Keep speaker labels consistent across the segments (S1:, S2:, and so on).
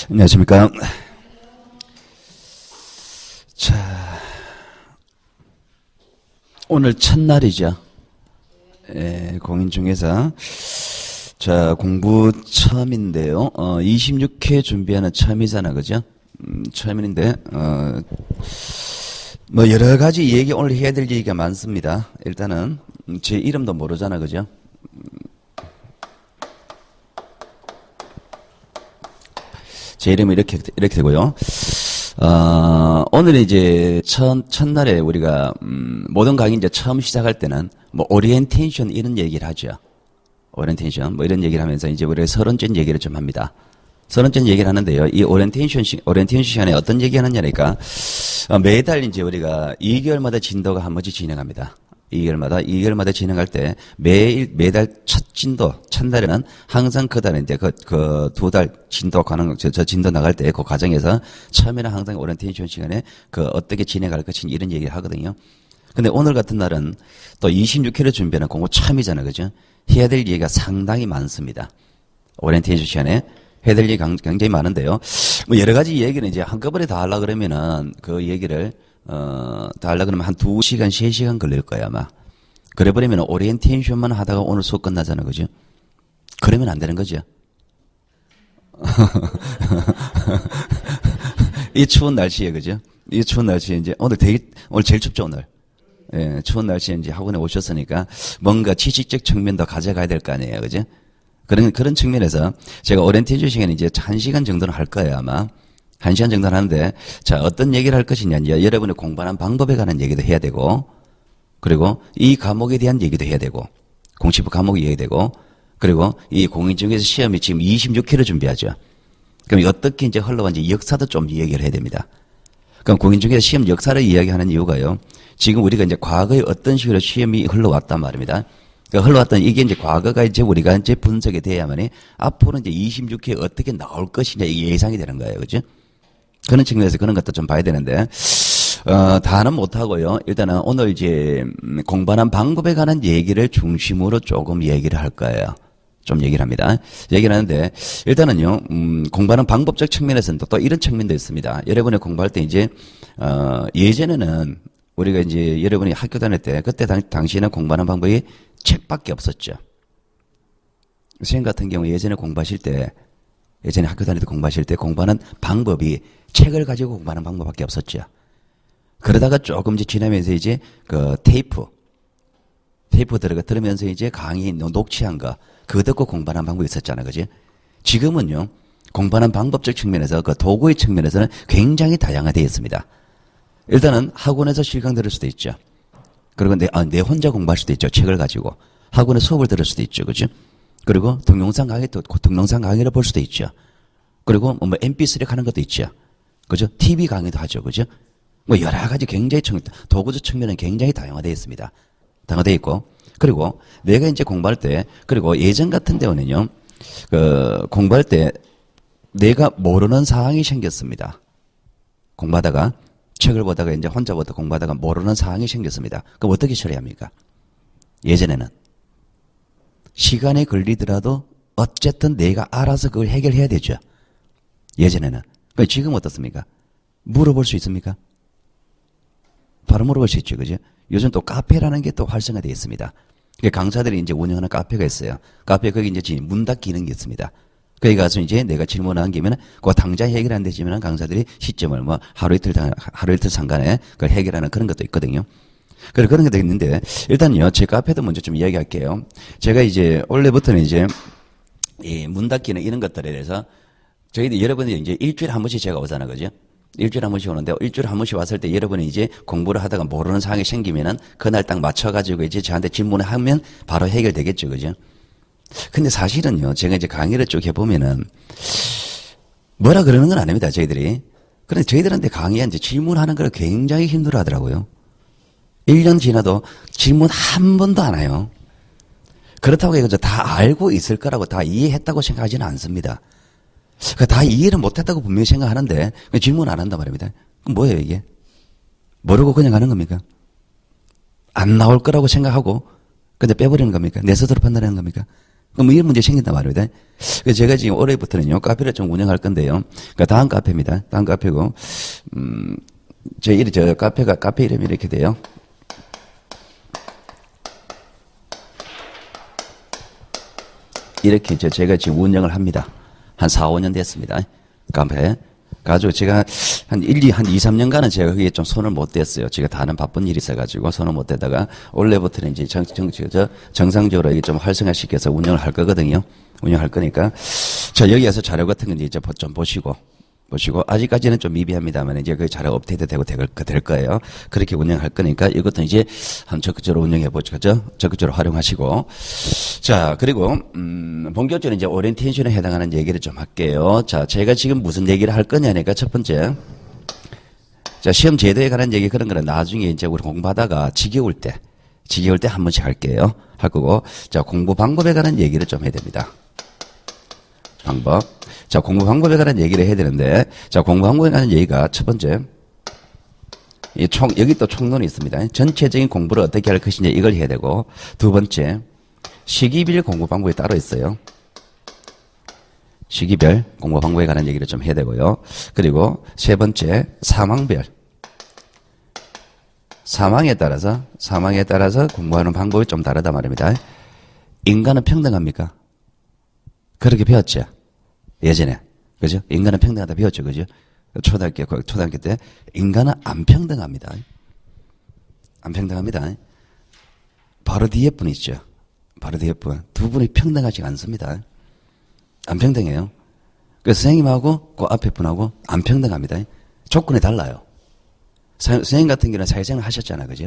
S1: 안녕하십니까. 자, 오늘 첫날이죠. 공인중개사. 자, 공부 처음인데요. 26회 준비하는 처음이잖아, 그죠? 처음인데, 뭐, 여러 가지 얘기, 오늘 해야 될 얘기가 많습니다. 일단은, 제 이름도 모르잖아, 그죠? 제 이름이 이렇게 되고요. 오늘 이제 첫날에 우리가, 모든 강의 이제 처음 시작할 때는, 뭐, 오리엔테이션 이런 얘기를 하죠. 오리엔테이션, 뭐 이런 얘기를 하면서 이제 우리가 서론적 얘기를 좀 합니다. 서론적 얘기를 하는데요. 이 오리엔테이션 시간에 어떤 얘기 하느냐니까, 매달 이제 우리가 2개월마다 진도가 한 번씩 진행합니다. 2개월마다 진행할 때 매달 첫 진도, 첫날에는 항상 그 달에 이제 그 두 달 진도 저 진도 나갈 때 그 과정에서 처음에는 항상 오리엔테이션 시간에 어떻게 진행할 것인지 이런 얘기를 하거든요. 근데 오늘 같은 날은 또 26회를 준비하는 공부 처음이잖아요. 그죠? 해야 될 얘기가 상당히 많습니다. 오리엔테이션 시간에 해야 될 얘기 굉장히 많은데요. 뭐 여러 가지 얘기는 이제 한꺼번에 다 하려고 그러면은 그 얘기를 다 하려고 그러면 한 2시간, 3시간 걸릴 거야, 아마. 그래버리면 오리엔테이션만 하다가 오늘 수업 끝나잖아, 그죠? 그러면 안 되는 거죠. 이 추운 날씨에, 그죠? 이 추운 날씨에 이제 오늘 제일 춥죠, 오늘. 예, 추운 날씨에 이제 학원에 오셨으니까 뭔가 지식적 측면도 가져가야 될 거 아니에요, 그죠? 그런 측면에서 제가 오리엔테이션 시간에 이제 1시간 정도는 할 거예요, 아마. 1시간 정도는 하는데, 자, 어떤 얘기를 할 것이냐, 이제 여러분이 공부하는 방법에 관한 얘기도 해야 되고, 그리고 이 과목에 대한 얘기도 해야 되고, 공시부 과목이 얘기되고, 그리고 이 공인중개사 시험이 지금 26회를 준비하죠. 그럼 어떻게 이제 흘러간지 역사도 좀 얘기를 해야 됩니다. 그럼 공인중개사 시험 역사를 이야기하는 이유가요. 지금 우리가 이제 과거에 어떤 식으로 시험이 흘러왔단 말입니다. 그러니까 흘러왔던 이게 이제 과거가 이제 우리가 이제 분석이 돼야만이 앞으로 이제 26회에 어떻게 나올 것이냐 이게 예상이 되는 거예요. 그죠? 그런 측면에서 그런 것도 좀 봐야 되는데, 다는 못하고요. 일단은 오늘 이제 공부하는 방법에 관한 얘기를 중심으로 조금 얘기를 할 거예요. 좀 얘기를 합니다. 얘기를 하는데, 일단은요, 공부하는 방법적 측면에서는 또 이런 측면도 있습니다. 여러분이 공부할 때 이제, 예전에는 우리가 이제 여러분이 학교 다닐 때, 그때 당시에는 공부하는 방법이 책밖에 없었죠. 선생님 같은 경우 예전에 공부하실 때, 예전에 학교 다닐 때 공부하실 때 공부하는 방법이 책을 가지고 공부하는 방법밖에 없었죠. 그러다가 조금 이제 지나면서 이제 테이프 들으면서 이제 강의 녹취한 거, 그거 듣고 공부하는 방법이 있었잖아요. 그지? 지금은요, 공부하는 방법적 측면에서 그 도구의 측면에서는 굉장히 다양화되어 있습니다. 일단은 학원에서 실강 들을 수도 있죠. 그리고 내 혼자 공부할 수도 있죠. 책을 가지고. 학원에 수업을 들을 수도 있죠. 그죠? 그리고 동영상 강의를 볼 수도 있죠. 그리고 뭐 MP3 하는 것도 있죠. 그죠? TV 강의도 하죠. 그죠? 뭐 여러 가지 굉장히 도구적 측면은 굉장히 다양화되어 있습니다. 다양화되어 있고. 그리고 내가 이제 공부할 때, 그리고 예전 같은 경우는요, 공부할 때 내가 모르는 사항이 생겼습니다. 공부하다가, 책을 보다가 이제 혼자 공부하다가 모르는 사항이 생겼습니다. 그럼 어떻게 처리합니까? 예전에는. 시간이 걸리더라도 어쨌든 내가 알아서 그걸 해결해야 되죠. 예전에는. 그러니까 지금 어떻습니까? 물어볼 수 있습니까? 바로 물어볼 수 있죠. 그죠? 요즘 또 카페라는 게 또 활성화되어 있습니다. 강사들이 이제 운영하는 카페가 있어요. 카페 거기 이제 문답 기능이 있습니다. 거기 가서 이제 내가 질문한 김에는 그 당장 해결 안 되지만 강사들이 시점을 뭐 하루 이틀 상간에 그걸 해결하는 그런 것도 있거든요. 그런 것도 있는데, 일단요, 제 카페도 먼저 좀 이야기할게요. 제가 이제 원래부터는 이제 이 문답 기능 이런 것들에 대해서 저희들 여러분들이 이제 일주일에 한 번씩 제가 오잖아요. 그죠? 일주일에 한 번씩 오는데, 일주일에 한 번씩 왔을 때 여러분이 이제 공부를 하다가 모르는 사항이 생기면은 그날 딱 맞춰가지고 이제 저한테 질문을 하면 바로 해결되겠죠. 그죠? 근데 사실은요, 제가 이제 강의를 쭉 해보면은 뭐라 그러는 건 아닙니다. 저희들이. 그런데 저희들한테 강의한 질문하는 걸 굉장히 힘들어 하더라고요. 1년 지나도 질문 한 번도 안 해요. 그렇다고 해서 다 알고 있을 거라고 다 이해했다고 생각하지는 않습니다. 다 이해를 못했다고 분명히 생각하는데 질문 안 한단 말입니다. 그럼 뭐예요 이게? 모르고 그냥 하는 겁니까? 안 나올 거라고 생각하고 근데 빼버리는 겁니까? 내 스스로 판단하는 겁니까? 그럼 이런 문제 생긴단 말입니다. 그래서 제가 지금 올해부터는요, 카페를 좀 운영할 건데요. 그러니까 다음 카페입니다. 다음 카페고, 저 카페 이름이 이렇게 돼요. 이렇게 제가 지금 운영을 합니다. 한 4, 5년 됐습니다. 카페. 가지고 제가 한 2, 3년간은 제가 그게 좀 손을 못 댔어요. 제가 다른 바쁜 일이 있어가지고 손을 못 대다가 올해부터는 이제 정상적으로 이게 좀 활성화시켜서 운영을 할 거거든요. 운영할 거니까. 자, 여기에서 자료 같은 건 이제 좀 보시고, 아직까지는 좀 미비합니다만 이제 그 자료 업데이트 되고 될 거예요. 그렇게 운영할 거니까 이것도 이제 한 적극적으로 운영해 보죠. 적극적으로 활용하시고. 자, 그리고, 본격적으로 이제 오리엔테이션에 해당하는 얘기를 좀 할게요. 자, 제가 지금 무슨 얘기를 할 거냐니까 첫 번째. 자, 시험 제도에 관한 얘기 그런 거는 나중에 이제 우리 공부하다가 지겨울 때 한 번씩 할게요. 할 거고. 자, 공부 방법에 관한 얘기를 좀 해야 됩니다. 방법. 자, 공부 방법에 관한 얘기를 해야 되는데, 자, 공부 방법에 관한 얘기가 첫 번째, 여기 또 총론이 있습니다. 전체적인 공부를 어떻게 할 것이냐, 이걸 해야 되고, 두 번째, 시기별 공부 방법이 따로 있어요. 시기별 공부 방법에 관한 얘기를 좀 해야 되고요. 그리고 세 번째, 사망에 따라서 공부하는 방법이 좀 다르단 말입니다. 인간은 평등합니까? 그렇게 배웠죠. 예전에. 그죠? 인간은 평등하다 배웠죠. 그죠? 초등학교 때. 인간은 안 평등합니다. 안 평등합니다. 바로 뒤에 분 있죠. 바로 뒤에 분. 두 분이 평등하지 않습니다. 안 평등해요. 그래서 선생님하고 그 앞에 분하고 안 평등합니다. 조건이 달라요. 선생님 같은 경우는 사회생활 하셨잖아요. 그죠?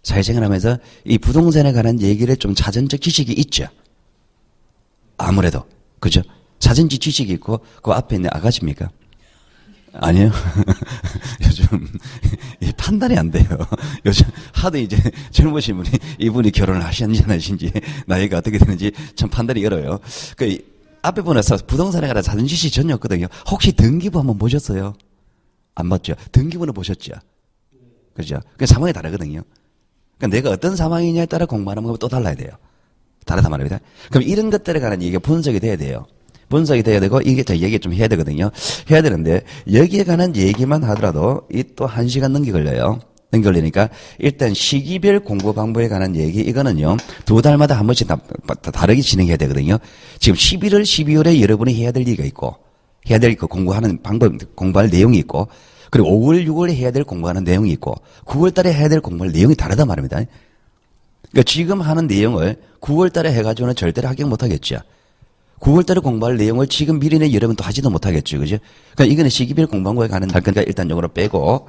S1: 사회생활 하면서 이 부동산에 관한 얘기를 좀 자전적 지식이 있죠. 아무래도. 그죠? 사전지 지식이 있고, 그 앞에 있는 아가씨입니까? 아니에요? 요즘, 판단이 안 돼요. 요즘 하도 이제 젊으신 분이, 이분이 결혼을 하셨는지 안 하신지, 나이가 어떻게 되는지 참 판단이 어려워요. 그, 앞에 보내서 부동산에 관한 사전지 지식이 전혀 없거든요. 혹시 등기부 한번 보셨어요? 안 봤죠? 등기부는 보셨죠? 그죠? 그 상황이 다르거든요. 그러니까 내가 어떤 상황이냐에 따라 공부하는 방법이 또 달라야 돼요. 다르단 말입니다. 그럼 이런 것들에 관한 얘기가 분석이 돼야 돼요. 분석이 돼야 되고, 이게 저 얘기 좀 해야 되거든요. 해야 되는데, 여기에 관한 얘기만 하더라도, 이 또 1시간 넘게 걸려요. 걸리니까, 일단 시기별 공부 방법에 관한 얘기, 이거는요, 2달마다 한 번씩 다르게 진행해야 되거든요. 지금 11월, 12월에 여러분이 해야 될 얘기가 있고, 해야 될 그 공부하는 방법, 공부할 내용이 있고, 그리고 5월, 6월에 해야 될 공부하는 내용이 있고, 9월 달에 해야 될 공부할 내용이 다르단 말입니다. 그러니까 지금 하는 내용을 9월 달에 해가지고는 절대로 합격 못 하겠죠. 9월 달에 공부할 내용을 지금 미리는 여러분 또 하지도 못하겠죠. 그죠? 그러니까 이거는 시기별 공부방법에 가는 할 거니까 일단 요거로 빼고.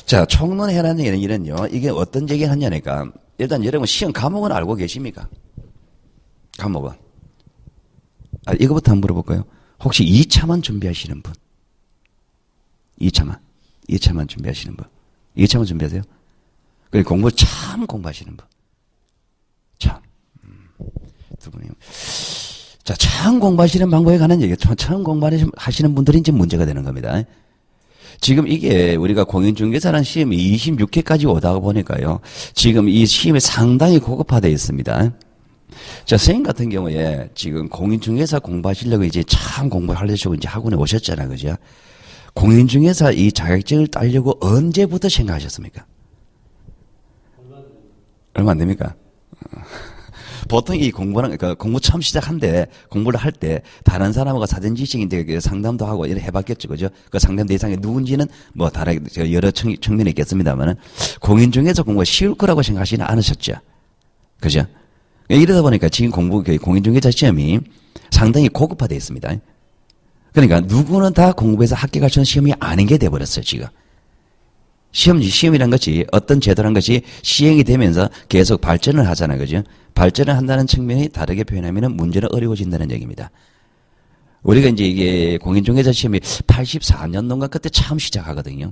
S1: 자, 총론해라는 얘기는요, 이게 어떤 얘기를 하냐니까, 일단 여러분 시험 과목은 알고 계십니까? 과목은. 이거부터 한번 물어볼까요? 혹시 2차만 준비하시는 분? 2차만 준비하시는 분? 2차만 준비하세요? 그리고 공부 참 공부하시는 분? 참. 두 분이요. 자, 참 공부하시는 방법에 관한 얘기, 참 공부하시는 분들이 이제 문제가 되는 겁니다. 지금 이게 우리가 공인중개사라는 시험이 26회까지 오다가 보니까요, 지금 이 시험이 상당히 고급화되어 있습니다. 자, 선생님 같은 경우에 지금 공인중개사 공부하시려고 이제 참 공부하려고 이제 학원에 오셨잖아요. 그죠? 공인중개사 이 자격증을 따려고 언제부터 생각하셨습니까? 얼마 안 됩니까? 보통 이 공부는, 그러니까 공부 처음 시작한데, 공부를 할 때, 다른 사람하고 사전 지식인데 상담도 하고 이렇게 해봤겠죠. 그죠? 그 상담 대상이 누군지는 뭐 다르게, 여러 측면이 있겠습니다만은, 공인중개사 공부가 쉬울 거라고 생각하시는 않으셨죠. 그죠? 이러다 보니까 지금 공인중개사 시험이 상당히 고급화되어 있습니다. 그러니까 누구는 다 공부해서 합격할 수 있는 시험이 아닌 게 돼버렸어요, 지금. 시험이란 것이 어떤 제도란 것이 시행이 되면서 계속 발전을 하잖아요. 그죠? 발전을 한다는 측면이 다르게 표현하면 문제는 어려워진다는 얘기입니다. 우리가 이제 이게 공인중개사 시험이 84년도인가 그때 처음 시작하거든요.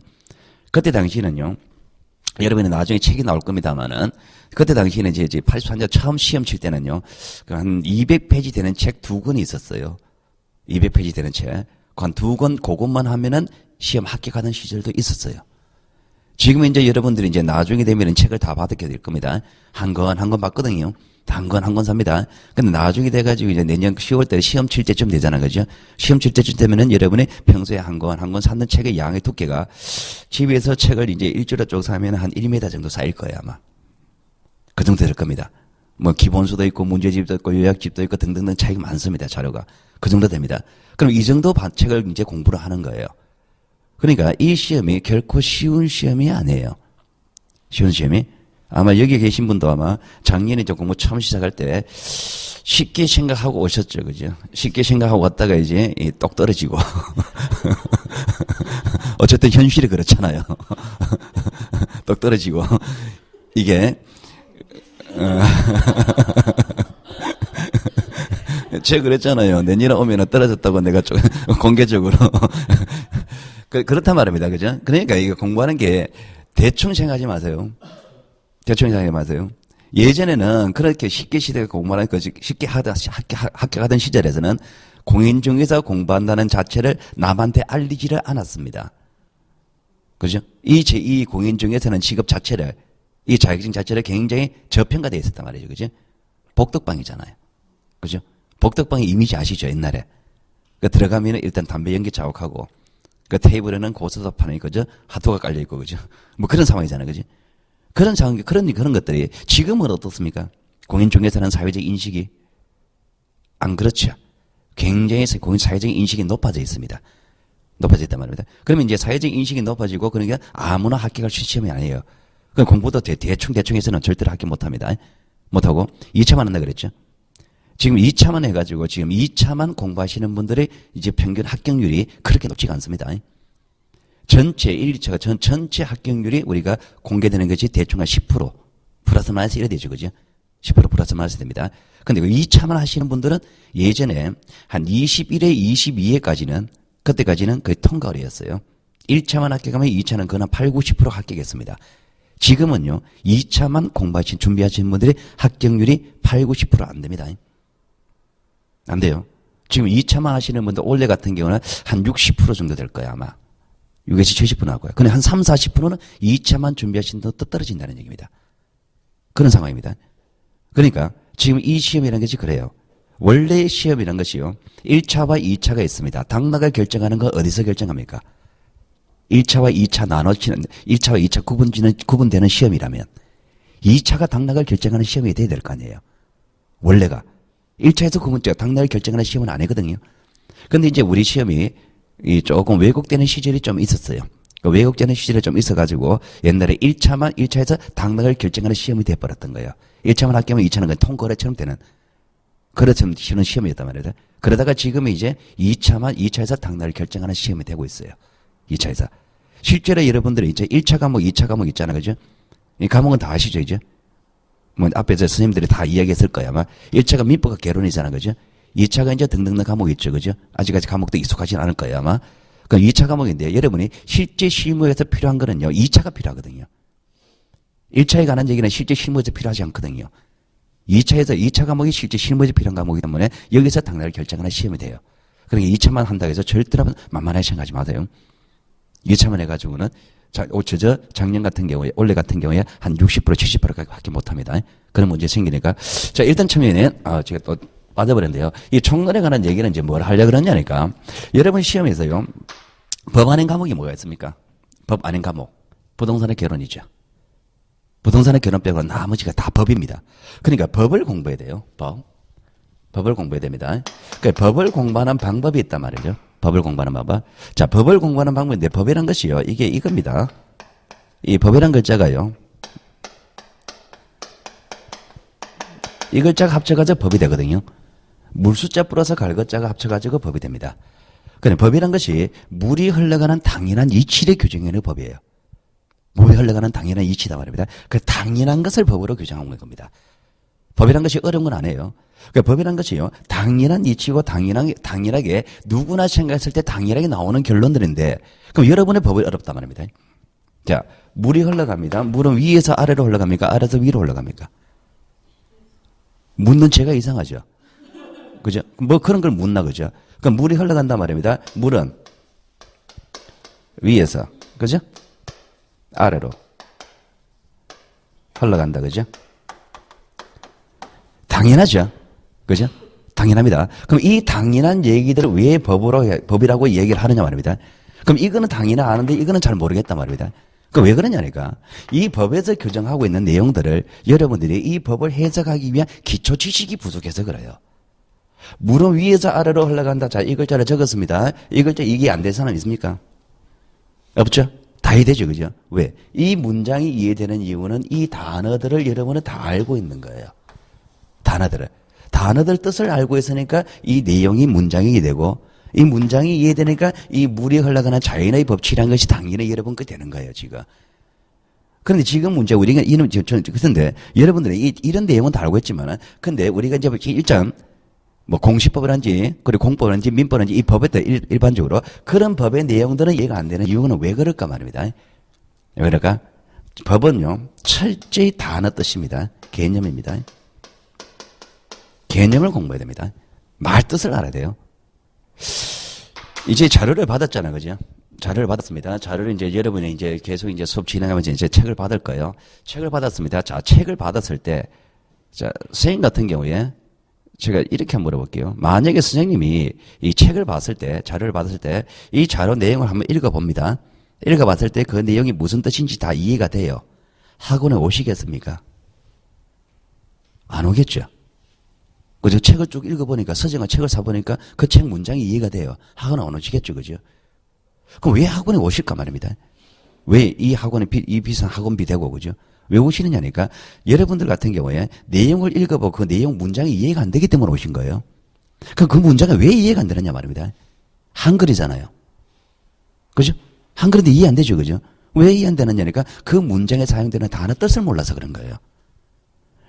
S1: 그때 당시는요, 여러분이 나중에 책이 나올 겁니다만은, 그때 당시에는 이제 84년 처음 시험 칠 때는요, 한 200페이지 되는 책 2권이 있었어요. 200페이지 되는 책. 한 2권, 그것만 하면은 시험 합격하는 시절도 있었어요. 지금은 이제 여러분들이 이제 나중에 되면은 책을 다 받게 될 겁니다. 한 권 받거든요. 다 한 권 삽니다. 근데 나중에 돼가지고 이제 내년 10월 달에 시험 칠 때쯤 되잖아. 그죠? 시험 칠 때쯤 되면은 여러분이 평소에 한 권 샀는 책의 양의 두께가 집에서 책을 이제 일주일에 쭉 사면 한 1m 정도 쌓일 거예요, 아마. 그 정도 될 겁니다. 뭐 기본수도 있고 문제집도 있고 요약집도 있고 등등등 차이가 많습니다. 자료가. 그 정도 됩니다. 그럼 이 정도 책을 이제 공부를 하는 거예요. 그러니까 이 시험이 결코 쉬운 시험이 아니에요. 쉬운 시험이. 아마 여기 계신 분도 아마 작년에 저 공부 처음 시작할 때 쉽게 생각하고 오셨죠. 그죠? 쉽게 생각하고 왔다가 이제 똑 떨어지고. 어쨌든 현실이 그렇잖아요. 똑 떨어지고. 이게, 제가 그랬잖아요. 내년에 오면 떨어졌다고 내가 좀 공개적으로. 그렇단 말입니다. 그죠? 그러니까 이거 공부하는 게 대충 생각하지 마세요. 대충 생각하지 마세요. 예전에는 그렇게 쉽게 시대가 공부하는 거 쉽게 합격하던 시절에서는 공인중개사 공부한다는 자체를 남한테 알리지를 않았습니다. 그죠? 이 공인중개사는 직업 자체를, 이 자격증 자체를 굉장히 저평가되어 있었단 말이죠. 그죠? 복덕방이잖아요. 그죠? 복덕방의 이미지 아시죠? 옛날에. 들어가면 일단 담배 연기 자욱하고, 테이블에는 고스톱 판이, 그죠? 하도가 깔려있고, 그죠? 뭐 그런 상황이잖아요. 그죠? 그런 상황, 그런 것들이 지금은 어떻습니까? 공인중개사는 사회적 인식이 안 그렇죠. 굉장히 사회적 인식이 높아져 있습니다. 높아져 있단 말입니다. 그러면 이제 사회적 인식이 높아지고 그러니까 아무나 합격할 수 있는 시험이 아니에요. 그 공부도 대충 해서는 절대로 합격 못 합니다. 못하고 2차만 한다 그랬죠. 지금 2차만 해가지고 지금 2차만 공부하시는 분들의 이제 평균 합격률이 그렇게 높지가 않습니다. 전체 1, 2차가 전체 합격률이 우리가 공개되는 것이 대충 한 10% 플러스 마이너스 이래 되죠. 그죠? 10% 플러스 마이너스 됩니다. 근데 2차만 하시는 분들은 예전에 한 21회, 22회까지는 그때까지는 거의 통과율이었어요. 1차만 합격하면 2차는 그나 8, 90% 합격했습니다. 지금은요. 2차만 준비하시는 분들의 합격률이 8, 90%안 됩니다. 안 돼요. 지금 2차만 하시는 분들 올해 같은 경우는 한 60% 정도 될 거예요, 아마. 60에서 70% 나올 거예요. 근데 한 3, 40%는 2차만 준비하시는 분 또 떨어진다는 얘기입니다. 그런 상황입니다. 그러니까 지금 이 시험이라는 것이 그래요. 원래 시험이라는 것이요. 1차와 2차가 있습니다. 당락을 결정하는 건 어디서 결정합니까? 1차와 2차 나눠지는, 1차와 2차 구분되는 시험이라면 2차가 당락을 결정하는 시험이 돼야 될 거 아니에요. 원래가. 1차에서 당락을 결정하는 시험은 아니거든요. 근데 이제 우리 시험이 조금 왜곡되는 시절이 좀 있었어요. 왜곡되는 시절이 좀 있어가지고 옛날에 1차에서 당락을 결정하는 시험이 돼버렸던 거예요. 1차만 합격하면 2차는 그냥 통거래처럼 되는 그렇처럼 쉬는 시험이었단 말이에요. 그러다가 지금은 이제 2차에서 당락을 결정하는 시험이 되고 있어요. 2차에서. 실제로 여러분들이 이제 1차 과목, 2차 과목 있잖아요. 그죠? 이 과목은 다 아시죠, 이제? 뭐 앞에서 선생님들이 다 이야기했을 거예요. 아마 1차가 민법과 개론이잖아요. 그죠? 2차가 이제 등등등 과목이 있죠. 그죠? 아직까지 과목도 익숙하진 않을 거예요. 아마. 그럼 2차 과목인데 여러분이 실제 실무에서 필요한 거는요. 2차가 필요하거든요. 1차에 관한 얘기는 실제 실무에서 필요하지 않거든요. 2차 과목이 실제 실무에서 필요한 과목이기 때문에 여기서 당락을 결정하는 시험이 돼요. 그러니까 2차만 한다고 해서 절대로 만만하게 생각하지 마세요. 2차만 해가지고는 작년 같은 경우에, 올해 같은 경우에 한 60%, 70%까지 합격 못 합니다. 그런 문제 생기니까. 자, 일단 처음에는, 제가 또 빠져버렸는데요. 이 총론에 관한 얘기는 이제 뭘 하려고 그러냐니까. 여러분 시험에서요, 법 아닌 과목이 뭐가 있습니까? 법 아닌 과목. 부동산의 개론이죠. 부동산의 개론 빼고 나머지가 다 법입니다. 그러니까 법을 공부해야 돼요. 법을 공부해야 됩니다. 그러니까 법을 공부하는 방법이 있단 말이죠. 법을 공부하는 방법. 자, 법을 공부하는 방법인데 법이란 것이요. 이게 이겁니다. 이 법이란 글자가요. 이 글자가 합쳐가지고 법이 되거든요. 물숫자 플러스 갈것자가 합쳐가지고 법이 됩니다. 그런데 법이란 것이 물이 흘러가는 당연한 이치를 규정하는 법이에요. 물이 흘러가는 당연한 이치다 말입니다. 그 당연한 것을 법으로 규정한 겁니다. 법이란 것이 어려운 건 아니에요. 그러니까 법이란 것이요. 당연한 이치고 당연하게 누구나 생각했을 때 당연하게 나오는 결론들인데 그럼 여러분의 법이 어렵단 말입니다. 자, 물이 흘러갑니다. 물은 위에서 아래로 흘러갑니까? 아래에서 위로 흘러갑니까? 묻는 제가 이상하죠. 그죠? 뭐 그런 걸 묻나 그죠? 그럼 물이 흘러간단 말입니다. 물은 위에서 그죠? 아래로 흘러간다 그죠? 당연하죠. 그죠? 당연합니다. 그럼 이 당연한 얘기들을 왜 법이라고 얘기를 하느냐 말입니다. 그럼 이거는 당연히 아는데 이거는 잘 모르겠단 말입니다. 그 왜 그러냐니까 이 법에서 규정하고 있는 내용들을 여러분들이 이 법을 해석하기 위한 기초 지식이 부족해서 그래요. 물은 위에서 아래로 흘러간다. 자, 이 글자를 적었습니다. 이 글자 이게 안 된 사람 있습니까? 없죠? 다 이해되죠, 그죠? 왜? 이 문장이 이해되는 이유는 이 단어들을 여러분은 다 알고 있는 거예요. 단어들 뜻을 알고 있으니까 이 내용이 문장이 되고 이 문장이 이해되니까 이 물이 흘러가는 자연의 법칙이라는 것이 당연히 여러분 그 되는 거예요, 지금. 그런데 지금 문제 우리가 그런데 여러분들이 이런 내용은 다 알고 있지만은 근데 우리가 이제 일단 뭐 공시법이란지 그리고 공법이란지 민법이란지 이 법에 따라 일반적으로 그런 법의 내용들은 이해가 안 되는 이유는 왜 그럴까 말입니다. 왜 그럴까? 법은요 철저히 단어 뜻입니다. 개념입니다. 개념을 공부해야 됩니다. 말 뜻을 알아야 돼요. 이제 자료를 받았잖아요, 그죠? 자료를 받았습니다. 자료를 이제 여러분이 이제 계속 이제 수업 진행하면서 이제 책을 받을 거예요. 책을 받았습니다. 자, 책을 받았을 때, 자, 선생님 같은 경우에 제가 이렇게 한번 물어볼게요. 만약에 선생님이 이 책을 봤을 때, 자료를 받았을 때, 이 자료 내용을 한번 읽어봅니다. 읽어봤을 때 그 내용이 무슨 뜻인지 다 이해가 돼요. 학원에 오시겠습니까? 안 오겠죠? 그죠? 책을 쭉 읽어보니까, 서정한 책을 사보니까 그 책 문장이 이해가 돼요. 학원 안 오시겠죠, 그죠? 그럼 왜 학원에 오실까 말입니다. 왜 이 학원에 이 비싼 학원비 되고, 그죠? 왜 오시느냐니까, 여러분들 같은 경우에 내용을 읽어보고 그 내용 문장이 이해가 안 되기 때문에 오신 거예요. 그럼 그 문장이 왜 이해가 안 되느냐 말입니다. 한글이잖아요. 그죠? 한글인데 이해 안 되죠, 그죠? 왜 이해 안 되느냐니까, 그 문장에 사용되는 단어 뜻을 몰라서 그런 거예요.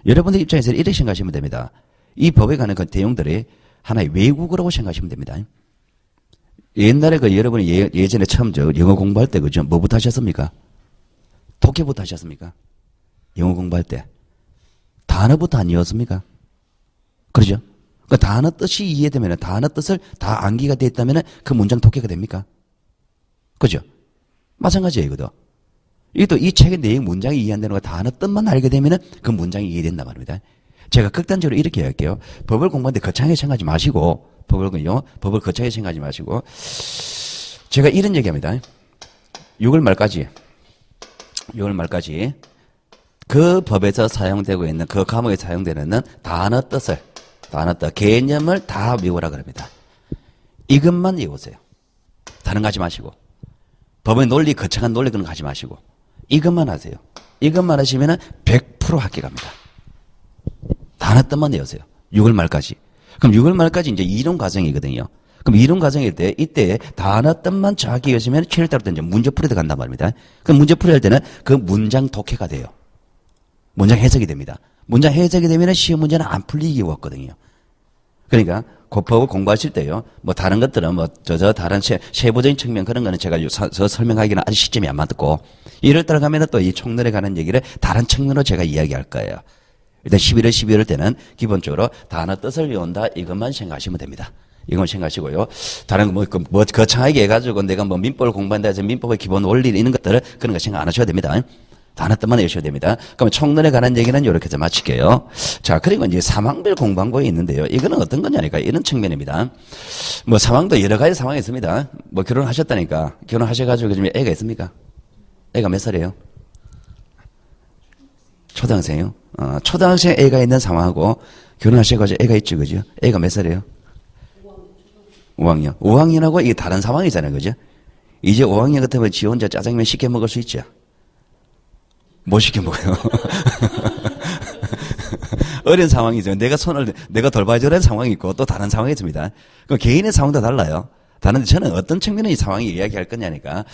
S1: 여러분들 입장에서 이렇게 생각하시면 됩니다. 이 법에 관한 그 내용들이 하나의 외국어라고 생각하시면 됩니다. 옛날에 그 여러분이 예전에 처음 영어 공부할 때 그죠? 뭐부터 하셨습니까? 독해부터 하셨습니까? 영어 공부할 때. 단어부터 안 이었습니까? 그러죠? 그 단어 뜻이 이해되면 단어 뜻을 다 암기가 됐다면 그 문장 독해가 됩니까? 그죠? 마찬가지예요, 이거도. 이것도 이 책의 내용 문장이 이해 안 되는 거 단어 뜻만 알게 되면 그 문장이 이해된단 말입니다. 제가 극단적으로 이렇게 할게요. 법을 공부하는데 거창하게 생각하지 마시고, 법을 거창하게 생각하지 마시고, 제가 이런 얘기 합니다. 6월 말까지 그 법에서 사용되고 있는 그 과목에 사용되는 단어 뜻, 개념을 다 외우라 그럽니다. 이것만 외우세요. 다른 거 하지 마시고. 법의 논리, 거창한 논리 그런 거 하지 마시고. 이것만 하세요. 이것만 하시면 100% 합격합니다. 단어 뜻만 외우세요. 6월 말까지. 그럼 6월 말까지 이제 이론 과정이거든요. 그럼 이론 과정일 때, 이때 단어 뜻만 정확히 외우시면 7월 달부터 이제 문제 풀이도 간단 말입니다. 그럼 문제 풀이 할 때는 그 문장 독해가 돼요. 문장 해석이 됩니다. 문장 해석이 되면 시험 문제는 안 풀리기 어렵거든요. 그러니까 법을 공부하실 때요. 뭐 다른 것들은 뭐 다른 세부적인 측면 그런 거는 제가 설명하기는 아직 시점이 안 맞고 1월 달 가면은 또 이 총론에 관한 얘기를 다른 측면으로 제가 이야기할 거예요. 일단 11월, 12월 때는 기본적으로 단어 뜻을 외운다 이것만 생각하시면 됩니다. 이것만 생각하시고요. 다른 거 뭐 거창하게 해가지고 내가 뭐 민법을 공부한다 해서 민법의 기본 원리 이런 것들을 그런 거 생각 안 하셔도 됩니다. 단어 뜻만 외우셔야 됩니다. 그럼 총론에 관한 얘기는 이렇게 해서 마칠게요. 자, 그리고 이제 상황별 공부한 거에 있는데요. 이거는 어떤 거냐니까 이런 측면입니다. 뭐 상황도 여러 가지 상황이 있습니다. 뭐 결혼하셨다니까. 결혼하셔가지고 지금 애가 있습니까? 애가 몇 살이에요? 초등학생이요? 초등학생 애가 있는 상황하고 결혼하셔가지고 애가 있죠, 그죠? 애가 몇 살이에요? 5학년. 5학년하고 이게 다른 상황이잖아요, 그죠? 이제 5학년 같으면 지 혼자 짜장면 시켜 먹을 수 있죠? 못 시켜 먹어요. 어린 상황이죠. 내가 돌봐주는 상황이 있고 또 다른 상황이 있습니다. 그 개인의 상황도 달라요. 다른데 저는 어떤 측면의 이 상황이 이야기할 거냐니까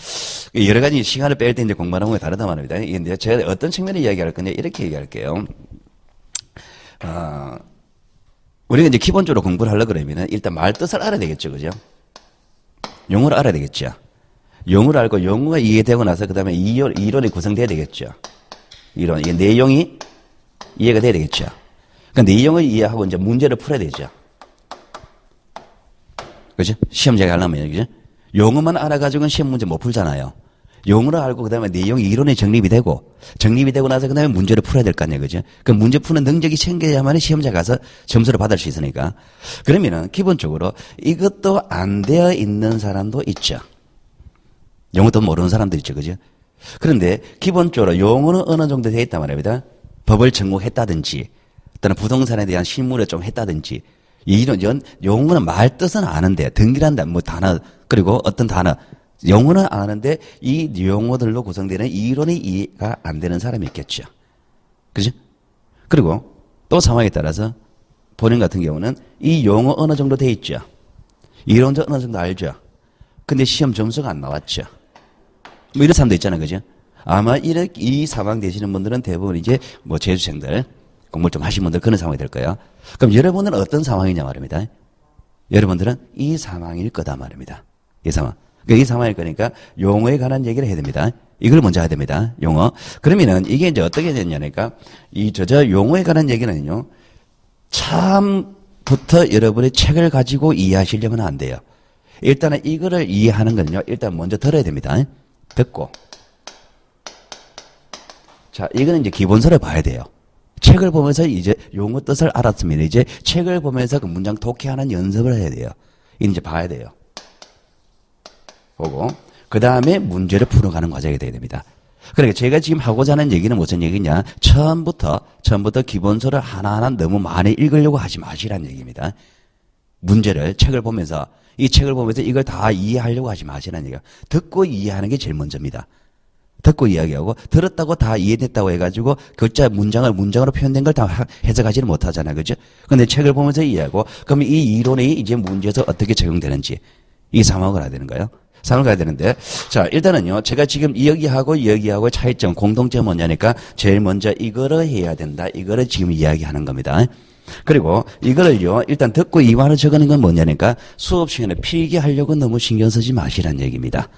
S1: 여러 가지 시간을 뺄 때 이제 공부하는 게 다르단 말입니다. 근데 제가 어떤 측면을 이야기할 거냐 이렇게 얘기할게요. 우리가 이제 기본적으로 공부를 하려고 그러면 일단 말 뜻을 알아야 되겠죠, 그죠? 용어를 알아야 되겠죠. 용어를 알고 용어가 이해되고 나서 그 다음에 이론이 구성돼야 되겠죠. 이론, 이 내용이 이해가 돼야 되겠죠. 그 내용을 이해하고 이제 문제를 풀어야 되죠. 그죠? 시험 제가 하려면, 그죠? 용어만 알아가지고는 시험 문제 못 풀잖아요. 용어를 알고 그다음에 내용이 이론에 정립이 되고 나서 그다음에 문제를 풀어야 될 거 아니에요. 그죠? 그 문제 푸는 능력이 생겨야만 시험자 가서 점수를 받을 수 있으니까. 그러면은 기본적으로 이것도 안 되어 있는 사람도 있죠. 용어도 모르는 사람도 있죠. 그죠? 그런데 기본적으로 용어는 어느 정도 되어 있단 말입니다. 법을 전공했다든지 또는 부동산에 대한 실무를 좀 했다든지 이런 용어는 말 뜻은 아는데 등기란 뭐 단어 그리고 어떤 단어 용어는 아는데 이 용어들로 구성되는 이론이 이해가 안 되는 사람이 있겠죠. 그죠? 그리고 또 상황에 따라서 본인 같은 경우는 이 용어 어느 정도 돼 있죠. 이론도 어느 정도 알죠. 근데 시험 점수가 안 나왔죠. 뭐 이런 사람도 있잖아요. 그죠? 아마 이 상황 되시는 분들은 대부분 이제 뭐 재수생들 공부를 좀 하신 분들 그런 상황이 될 거예요. 그럼 여러분은 어떤 상황이냐 말입니다. 여러분들은 이 상황일 거다 말입니다. 이 상황. 이 상황일 거니까 용어에 관한 얘기를 해야 됩니다. 이걸 먼저 해야 됩니다. 용어. 그러면은 이게 이제 어떻게 되냐니까 이 용어에 관한 얘기는요. 처음부터 여러분의 책을 가지고 이해하시려면 안 돼요. 일단은 이거를 이해하는 거는요. 일단 먼저 들어야 됩니다. 듣고. 자, 이거는 이제 기본서를 봐야 돼요. 책을 보면서 이제 용어 뜻을 알았으면 이제 책을 보면서 그 문장 독해하는 연습을 해야 돼요. 이제 봐야 돼요. 보고 그 다음에 문제를 풀어가는 과정이 돼야 됩니다. 그러니까 제가 지금 하고자 하는 얘기는 무슨 얘기냐? 처음부터 기본서를 하나하나 너무 많이 읽으려고 하지 마시라는 얘기입니다. 문제를 책을 보면서 이 책을 보면서 이걸 다 이해하려고 하지 마시라는 얘기가 듣고 이해하는 게 제일 먼저입니다. 듣고 이야기하고 들었다고 다 이해됐다고 해가지고 글자 문장으로 표현된 걸 다 해석하지는 못하잖아요. 그죠? 근데 책을 보면서 이해하고 그럼 이 이론이 이제 문제에서 어떻게 적용되는지 이 상황을 알아야 되는 거예요. 상황을 가야 되는데 자 일단은요 제가 지금 여기하고 차이점 공통점 뭐냐니까 제일 먼저 이거를 해야 된다. 이거를 지금 이야기하는 겁니다. 그리고 이거를요 일단 듣고 이완을 적어낸 건 뭐냐니까 수업 시간에 필기하려고 너무 신경 쓰지 마시라는 얘기입니다.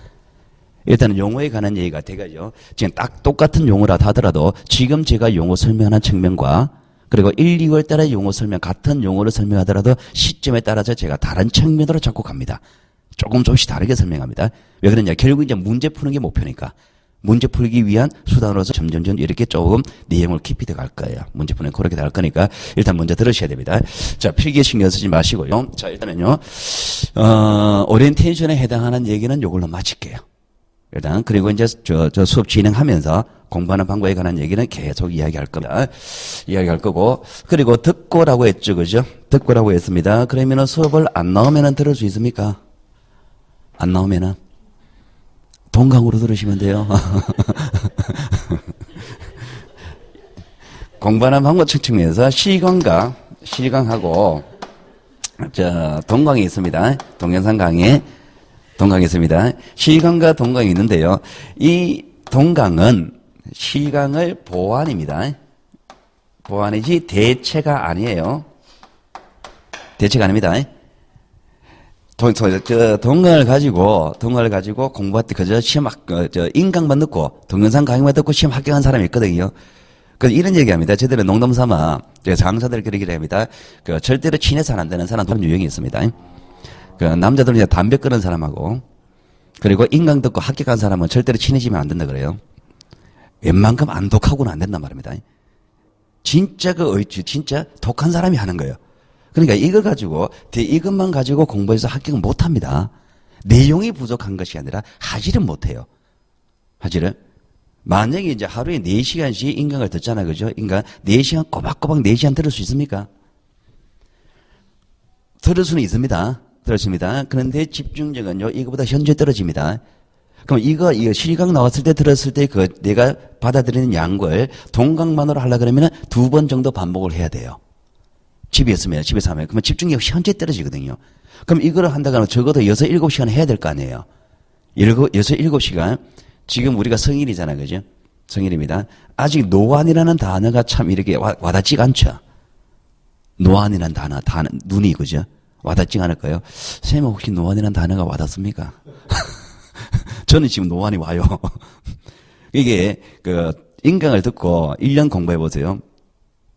S1: 일단은 용어에 관한 얘기가 돼가죠. 지금 딱 똑같은 용어라 하더라도 지금 제가 용어 설명하는 측면과 그리고 1, 2월 달에 용어 설명 같은 용어를 설명하더라도 시점에 따라서 제가 다른 측면으로 자꾸 갑니다. 조금씩 다르게 설명합니다. 왜 그러냐? 결국 이제 문제 푸는 게 목표니까. 문제 풀기 위한 수단으로서 점점 이렇게 조금 내용을 깊이 들어갈 거예요. 문제 푸는 그렇게 될 거니까 일단 먼저 들으셔야 됩니다. 자, 필기에 신경 쓰지 마시고요. 자, 일단은요, 오리엔테이션에 해당하는 얘기는 이걸로 마칠게요. 일단, 그리고 이제 저 수업 진행하면서 공부하는 방법에 관한 얘기는 계속 이야기할 겁니다. 이야기할 거고, 그리고 듣고라고 했죠. 그죠? 듣고라고 했습니다. 그러면은 수업을 안 나오면은 들을 수 있습니까? 안 나오면은 동강으로 들으시면 돼요. 공부하는 방법 측면에서 시강하고 동강이 있습니다. 동영상 강의 동강이 있습니다. 시강과 동강이 있는데요. 이 동강은 시강을 보완입니다. 보완이지 대체가 아니에요. 대체가 아닙니다. 동강을 가지고 공부할 때 그저 시험 인강만 듣고 동영상 강의만 듣고 시험 합격한 사람이 있거든요. 그래서 이런 얘기합니다. 저들은 농담 삼아 장사들 그러기를 합니다. 절대로 친해서는 안 되는 사람 유형이 있습니다. 남자들은 이제 담배 끊은 사람하고 그리고 인강 듣고 합격한 사람은 절대로 친해지면 안 된다 그래요. 웬만큼 안 독하고는 안 된단 말입니다. 진짜 진짜 독한 사람이 하는 거예요. 그러니까 이것만 가지고 공부해서 합격은 못 합니다. 내용이 부족한 것이 아니라 하지를 못해요. 하지를. 만약에 이제 하루에 4시간씩 인강을 듣잖아요. 그죠? 인강 4시간 꼬박꼬박 4시간 들을 수 있습니까? 들을 수는 있습니다. 들었습니다. 그런데 집중력은요, 이거보다 현저히 떨어집니다. 그럼 이거 실강 나왔을 때 들었을 때 내가 받아들이는 양을 동강만으로 하려고 그러면 2번 정도 반복을 해야 돼요. 집에서 하면. 그러면 집중력이 현저히 떨어지거든요. 그럼 이거를 한다고 하면 적어도 6, 7시간 해야 될 거 아니에요. 6, 7시간. 지금 우리가 성인이잖아. 그죠? 성인입니다. 아직 노안이라는 단어가 참 이렇게 와닿지가 않죠. 노안이라는 단어, 눈이, 그죠? 와닿지가 않을 거예요. 선생님 혹시 노안이라는 단어가 와닿습니까? 저는 지금 노안이 와요. 이게, 인강을 듣고 1년 공부해 보세요.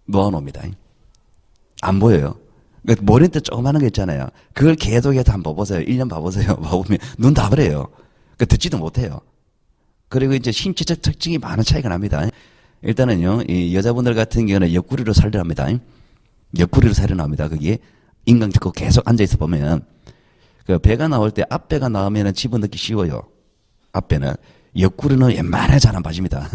S1: 노안 옵니다. 안 보여요. 머리한테 조그마한 거 있잖아요. 그걸 계속해서 한번 봐보세요. 1년 봐보세요. 봐보면 눈 다 그래요. 듣지도 못해요. 그리고 이제 신체적 특징이 많은 차이가 납니다. 일단은요, 이 여자분들 같은 경우는 옆구리로 살려합니다. 옆구리로 살려납니다. 거기에 인강 듣고 계속 앉아있어 보면, 그 배가 나올 때 앞배가 나오면은 집어넣기 쉬워요. 앞배는. 옆구리는 웬만하면 잘 안 빠집니다.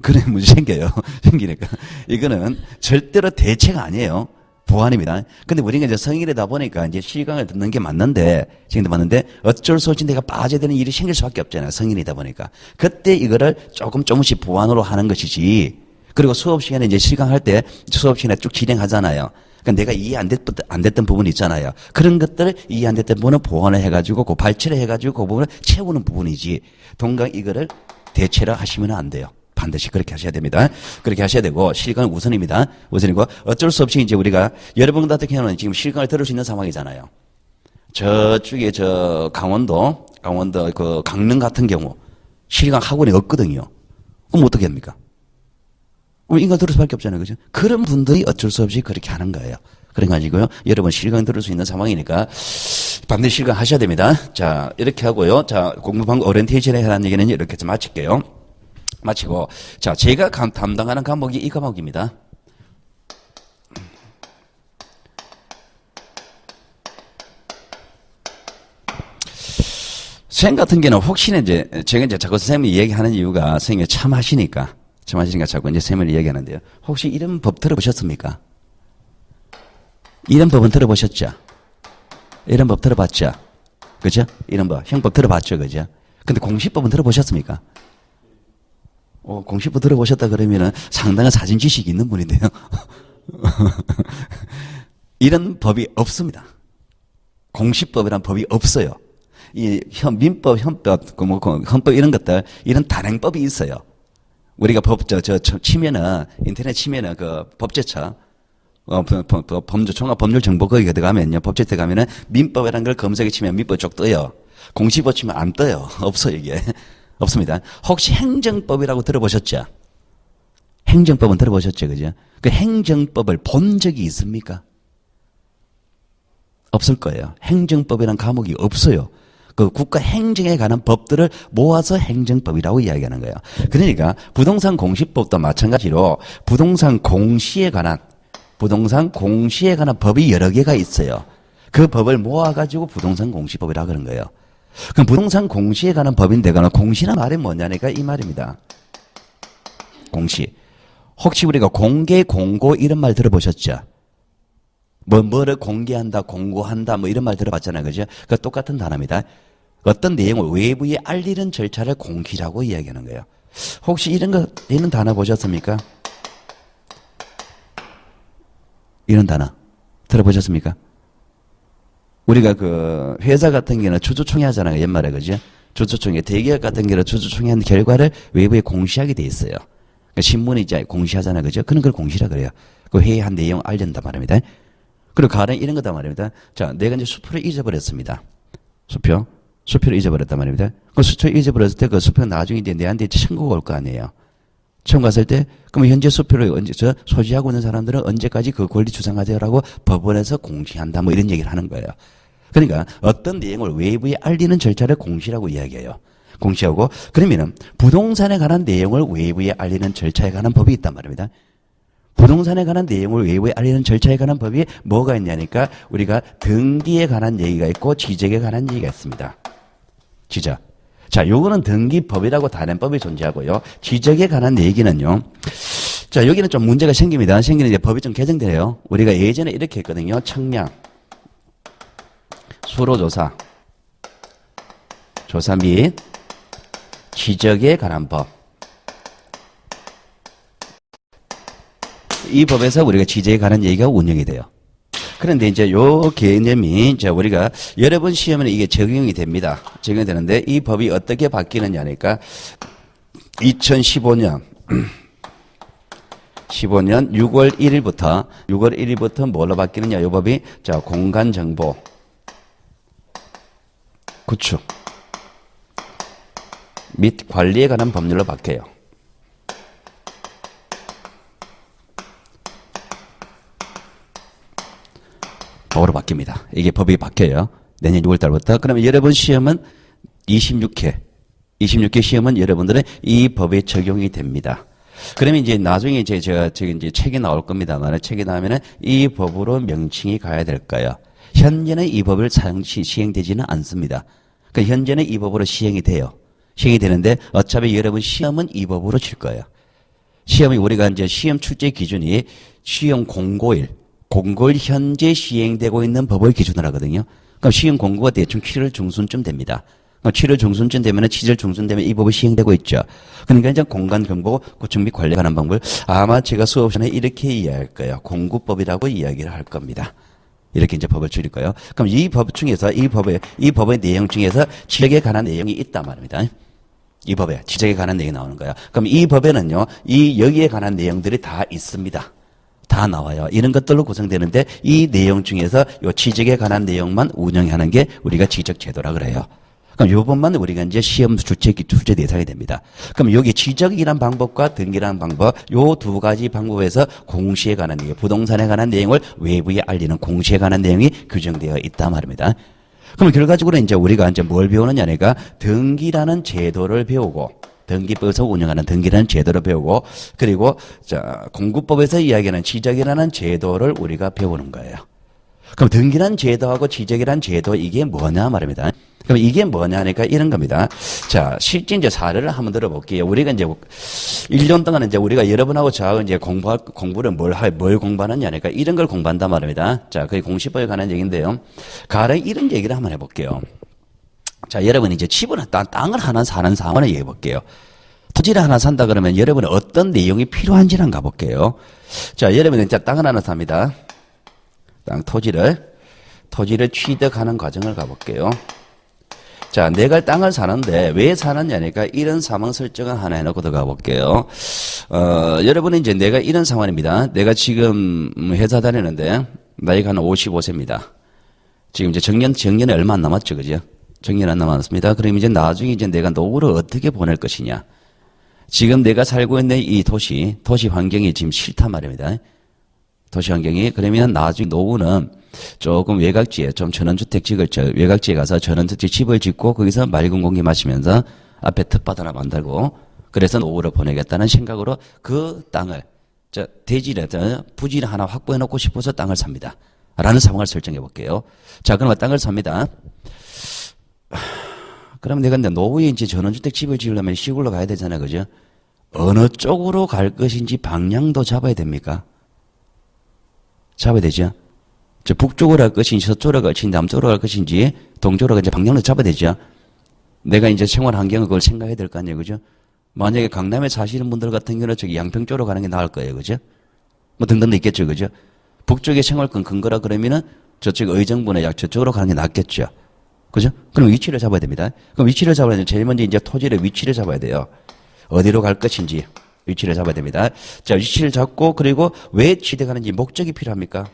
S1: 그래 문제 생겨요. 생기니까. 이거는 절대로 대체가 아니에요. 보완입니다. 근데 우리가 이제 성인이다 보니까 이제 실강을 듣는 게 맞는데, 지금도 맞는데, 어쩔 수 없이 내가 빠져야 되는 일이 생길 수밖에 없잖아요. 성인이다 보니까. 그때 이거를 조금씩 보완으로 하는 것이지. 그리고 수업 시간에 이제 실강할 때 수업 시간에 쭉 진행하잖아요. 그러니까 내가 이해 안 됐던 부분이 있잖아요. 그런 것들을 이해 안 됐던 부분을 보완을 해가지고, 그 발췌를 해가지고 그 부분을 채우는 부분이지. 동강 이거를 대체를 하시면 안 돼요. 반드시 그렇게 하셔야 됩니다. 그렇게 하셔야 되고, 실강은 우선입니다. 우선이고, 어쩔 수 없이 이제 우리가, 여러분 같은 경우는 지금 실강을 들을 수 있는 상황이잖아요. 저쪽에 강원도 그 강릉 같은 경우, 실강 학원이 없거든요. 그럼 어떻게 합니까? 인강 들을 수밖에 없잖아요. 그죠? 그런 분들이 어쩔 수 없이 그렇게 하는 거예요. 그래가지고요, 여러분 실강 들을 수 있는 상황이니까, 반드시 실강 하셔야 됩니다. 자, 이렇게 하고요. 자, 공부방법 오리엔테이션에 해당하는 얘기는 이렇게 해서 마칠게요. 마치고, 자, 제가 담당하는 과목이 이 과목입니다. 선생님 같은 경우는 혹시나 제가 자꾸 선생님이 얘기하는 이유가 선생님이 참 하시니까 자꾸 이제 선생님을 얘기하는데요. 혹시 이런 법 들어보셨습니까? 이런 법은 들어보셨죠? 이런 법 들어봤죠? 그죠? 이런 법, 형법 들어봤죠? 그죠? 근데 공시법은 들어보셨습니까? 공시법 들어보셨다 그러면은 상당한 사진 지식이 있는 분인데요. 이런 법이 없습니다. 공시법이란 법이 없어요. 이 민법, 헌법, 헌법 이런 것들, 이런 단행법이 있어요. 우리가 치면은, 인터넷 치면은 그 법제처, 종합법률정보거기에 들어가면요. 법제처에 가면은 민법이라는 걸 검색해 치면 민법 쭉 떠요. 공시법 치면 안 떠요. 없어요, 이게. 없습니다. 혹시 행정법이라고 들어보셨죠? 행정법은 들어보셨죠, 그죠? 그 행정법을 본 적이 있습니까? 없을 거예요. 행정법이라는 과목이 없어요. 그 국가 행정에 관한 법들을 모아서 행정법이라고 이야기하는 거예요. 그러니까 부동산 공시법도 마찬가지로 부동산 공시에 관한 법이 여러 개가 있어요. 그 법을 모아가지고 부동산 공시법이라고 그런 거예요. 그럼 부동산 공시에 관한 법인데, 공시란 말이 뭐냐니까 이 말입니다. 공시. 혹시 우리가 공개, 공고 이런 말 들어보셨죠? 뭐를 공개한다, 공고한다, 뭐 이런 말 들어봤잖아요. 그죠? 그 똑같은 단어입니다. 어떤 내용을 외부에 알리는 절차를 공시라고 이야기하는 거예요. 혹시 이런 단어 보셨습니까? 이런 단어 들어보셨습니까? 우리가 그 회사 같은 경우는 주주총회 하잖아요. 옛말에 그죠? 주주총회. 대기업 같은 경우는 주주총회 한 결과를 외부에 공시하게 돼 있어요. 그러니까 신문에 이제 공시하잖아요. 그죠? 그런 걸 공시라 그래요. 그 회의한 내용 알린단 말입니다. 그리고 가령 이런 거단 말입니다. 자, 내가 이제 수표를 잊어버렸습니다. 수표를 잊어버렸단 말입니다. 그 수표를 잊어버렸을 때 그 수표 나중에 이제 내한테 청구가 올 거 아니에요. 청구 갔을 때, 그럼 현재 수표를 소지하고 있는 사람들은 언제까지 그 권리 주장하세요라고 법원에서 공시한다, 뭐 이런 얘기를 하는 거예요. 그러니까 어떤 내용을 외부에 알리는 절차를 공시라고 이야기해요. 공시하고, 그러면은 부동산에 관한 내용을 외부에 알리는 절차에 관한 법이 있단 말입니다. 부동산에 관한 내용을 외부에 알리는 절차에 관한 법이 뭐가 있냐니까 우리가 등기에 관한 얘기가 있고 지적에 관한 얘기가 있습니다. 지적. 자, 요거는 등기법이라고 단행법이 존재하고요. 지적에 관한 얘기는요. 자, 여기는 좀 문제가 생깁니다. 생기는 이제 법이 좀 개정돼요. 우리가 예전에 이렇게 했거든요. 청량, 수로조사, 조사 및 지적에 관한 법. 이 법에서 우리가 지적에 관한 얘기가 운영이 돼요. 그런데 이제 요 개념이 이제 우리가 여러 번 시험에는 이게 적용이 됩니다. 적용이 되는데 이 법이 어떻게 바뀌느냐니까 2015년 6월 1일부터 뭘로 바뀌느냐 이 법이 자 공간정보 구축 및 관리에 관한 법률로 바뀌어요. 법으로 바뀝니다. 이게 법이 바뀌어요. 내년 6월 달부터. 그러면 여러분 시험은 26회 26개 시험은 여러분들은 이 법에 적용이 됩니다. 그러면 이제 나중에 제가 이제 책이 나올 겁니다만 책이 나오면은 이 법으로 명칭이 가야 될까요? 현재는 이 법을 시행되지는 않습니다. 그러니까 현재는 이 법으로 시행이 돼요. 시행이 되는데 어차피 여러분 시험은 이 법으로 칠 거예요. 시험이 우리가 이제 시험 출제 기준이 시험 공고일 현재 시행되고 있는 법을 기준으로 하거든요. 그럼 시험 공고가 대충 7월 중순쯤 됩니다. 7월 중순쯤 되면 7월 중순 되면 이 법이 시행되고 있죠. 그러니까 이제 공간정보 구축 및 관리에 관한 방법을 아마 제가 수업 시간에 이렇게 이해할 거예요. 공구법이라고 이야기를 할 겁니다. 이렇게 이제 법을 줄일 거예요. 그럼 이 법 중에서 이 법의 내용 중에서 지적에 관한 내용이 있단 말입니다. 이 법에 지적에 관한 내용이 나오는 거예요. 그럼 이 법에는요, 여기에 관한 내용들이 다 있습니다. 다 나와요. 이런 것들로 구성되는데 이 내용 중에서 요 지적에 관한 내용만 운영하는 게 우리가 지적 제도라 그래요. 그럼 요 법만 우리가 이제 시험 출제 대상이 됩니다. 그럼 여기 지적이라는 방법과 등기라는 방법, 요 두 가지 방법에서 공시에 관한 내용, 부동산에 관한 내용을 외부에 알리는 공시에 관한 내용이 규정되어 있단 말입니다. 그럼 결과적으로 이제 우리가 이제 뭘 배우느냐니까 등기라는 제도를 배우고, 등기법에서 운영하는 등기라는 제도를 배우고, 그리고 공구법에서 이야기하는 지적이라는 제도를 우리가 배우는 거예요. 그럼 등기란 제도하고 지적이란 제도 이게 뭐냐 말입니다. 그럼 이게 뭐냐 하니까 이런 겁니다. 자, 실제 이제 사례를 한번 들어볼게요. 우리가 이제 1년 동안 이제 우리가 여러분하고 저하고 이제 공부를 뭘 공부하느냐 하니까 이런 걸 공부한단 말입니다. 자, 그게 공시법에 관한 얘기인데요. 가령 이런 얘기를 한번 해볼게요. 자, 여러분 이제 집을, 땅을 하나 사는 상황을 얘기해 볼게요. 토지를 하나 산다 그러면 여러분은 어떤 내용이 필요한지를 한번 가볼게요. 자, 여러분은 이제 땅을 하나 삽니다. 토지를 취득하는 과정을 가볼게요. 자, 내가 땅을 사는데 왜 사느냐니까 이런 상황 설정을 하나 해놓고 들어가 볼게요. 여러분은 이제 내가 이런 상황입니다. 내가 지금 회사 다니는데 나이가 한 55세입니다. 지금 이제 정년에 얼마 안 남았죠, 그죠? 정년 안 남았습니다. 그럼 이제 나중에 이제 내가 노후를 어떻게 보낼 것이냐. 지금 내가 살고 있는 이 도시 환경이 지금 싫단 말입니다. 도시 환경이. 그러면 나중에 노후는 조금 외곽지에 좀 전원주택지를 외곽지에 가서 전원주택 집을 짓고 거기서 맑은 공기 마시면서 앞에 텃밭 하나 만들고 그래서 노후를 보내겠다는 생각으로 그 땅을 대지를 부지를 하나 확보해 놓고 싶어서 땅을 삽니다. 라는 상황을 설정해 볼게요. 자, 그러면 땅을 삽니다. 그럼 내가 노후에 이제 전원주택 집을 지으려면 시골로 가야 되잖아요. 그죠? 어느 쪽으로 갈 것인지 방향도 잡아야 됩니까? 잡아야 되죠? 북쪽으로 갈 것인지 서쪽으로 갈 것인지 남쪽으로 갈 것인지 동쪽으로 갈 것인지 방향을 잡아야 되죠? 내가 이제 생활 환경을 그걸 생각해야 될 거 아니에요. 그죠? 만약에 강남에 사시는 분들 같은 경우는 저기 양평 쪽으로 가는 게 나을 거예요. 그죠? 뭐 등등도 있겠죠. 그죠? 북쪽에 생활권 근거라 그러면은 저쪽 의정부나 저쪽으로 가는 게 낫겠죠. 그죠? 그럼 위치를 잡아야 됩니다. 그럼 위치를 잡아야 되면 제일 먼저 이제 토지의 위치를 잡아야 돼요. 어디로 갈 것인지 위치를 잡아야 됩니다. 자, 위치를 잡고 그리고 왜 취득하는지 목적이 필요합니까?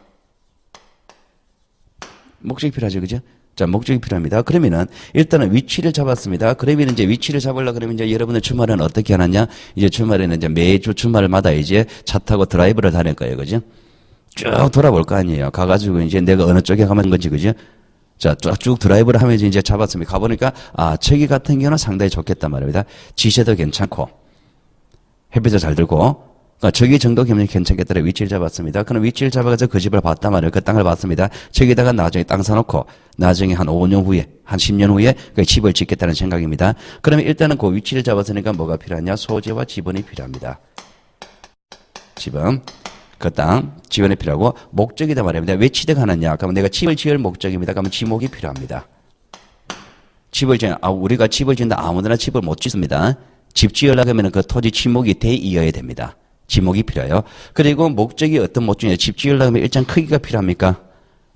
S1: 목적이 필요하죠. 그죠? 자, 목적이 필요합니다. 그러면은 일단은 위치를 잡았습니다. 그러면 이제 위치를 잡으려고 그러면 이제 여러분의 주말에는 어떻게 하느냐? 이제 주말에는 이제 매주 주말마다 이제 차 타고 드라이브를 다닐 거예요. 그죠? 쭉 돌아볼 거 아니에요. 가가지고 이제 내가 어느 쪽에 가면 건지, 그죠? 자, 쭉 드라이브를 하면서 이제 잡았습니다. 가보니까, 저기 같은 경우는 상당히 좋겠단 말입니다. 지세도 괜찮고, 햇빛도 잘 들고, 그러니까 저기 정도 겸이 괜찮겠더라. 위치를 잡았습니다. 그럼 위치를 잡아가지고 그 집을 봤단 말이에요. 그 땅을 봤습니다. 저기다가 나중에 땅 사놓고, 나중에 한 5년 후에, 한 10년 후에 그 집을 짓겠다는 생각입니다. 그러면 일단은 그 위치를 잡았으니까 뭐가 필요하냐? 소재와 지분이 필요합니다. 지분. 그 땅, 지원이 필요하고, 목적이다 말입니다. 왜 취득하느냐? 그러면 내가 집을 지을 목적입니다. 그러면 지목이 필요합니다. 우리가 집을 지는데 아무데나 집을 못 짓습니다. 집 지으려고 하면 그 토지 지목이 돼 이어야 됩니다. 지목이 필요해요. 그리고 목적이 어떤 목적이냐? 집 지으려고 하면 일정 크기가 필요합니까?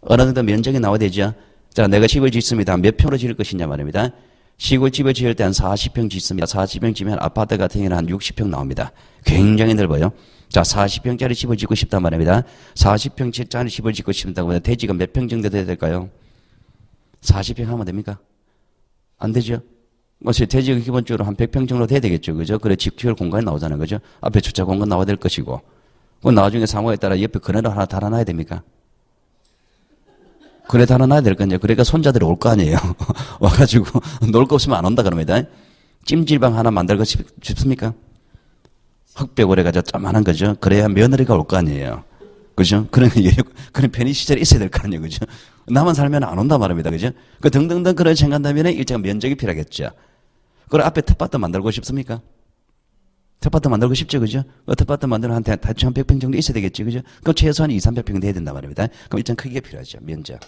S1: 어느 정도 면적이 나와야 되죠? 자, 내가 집을 짓습니다. 몇 평으로 지을 것이냐 말입니다. 시골집을 지을 때 한 40평 짓습니다. 40평 지면 아파트 같은 경우는 한 60평 나옵니다. 굉장히 넓어요. 자, 40평짜리 집을 짓고 싶단 말입니다. 40평짜리 집을 짓고 싶다고 하면 대지가 몇 평 정도 돼야 될까요? 40평 하면 됩니까? 안 되죠? 대지가 기본적으로 한 100평 정도 돼야 되겠죠. 그죠? 그래, 집 지을 공간이 나오잖아요. 그죠? 앞에 주차 공간 나와야 될 것이고. 그 나중에 상황에 따라 옆에 그네를 하나 달아놔야 됩니까? 그래, 달아놔야 될 거 아니에요. 그러니까 손자들이 올 거 아니에요. 와가지고, 놀 거 없으면 안 온다 그럽니다. 찜질방 하나 만들고 싶습니까? 흙벽을 해가지고 조그만한 거죠. 그래야 며느리가 올 거 아니에요. 그죠? 그런 편의 시설이 있어야 될 거 아니에요. 그죠? 나만 살면 안 온단 말입니다. 그죠? 그 등등등 그런 생각한다면 일정한 면적이 필요하겠죠. 그리고 앞에 텃밭도 만들고 싶습니까? 텃밭도 만들고 싶죠. 그죠? 텃밭도 만들면 대충 한 100평 정도 있어야 되겠죠. 그죠? 그럼 최소한 2, 300평 돼야 된단 말입니다. 그럼 일정 크기가 필요하죠. 면적.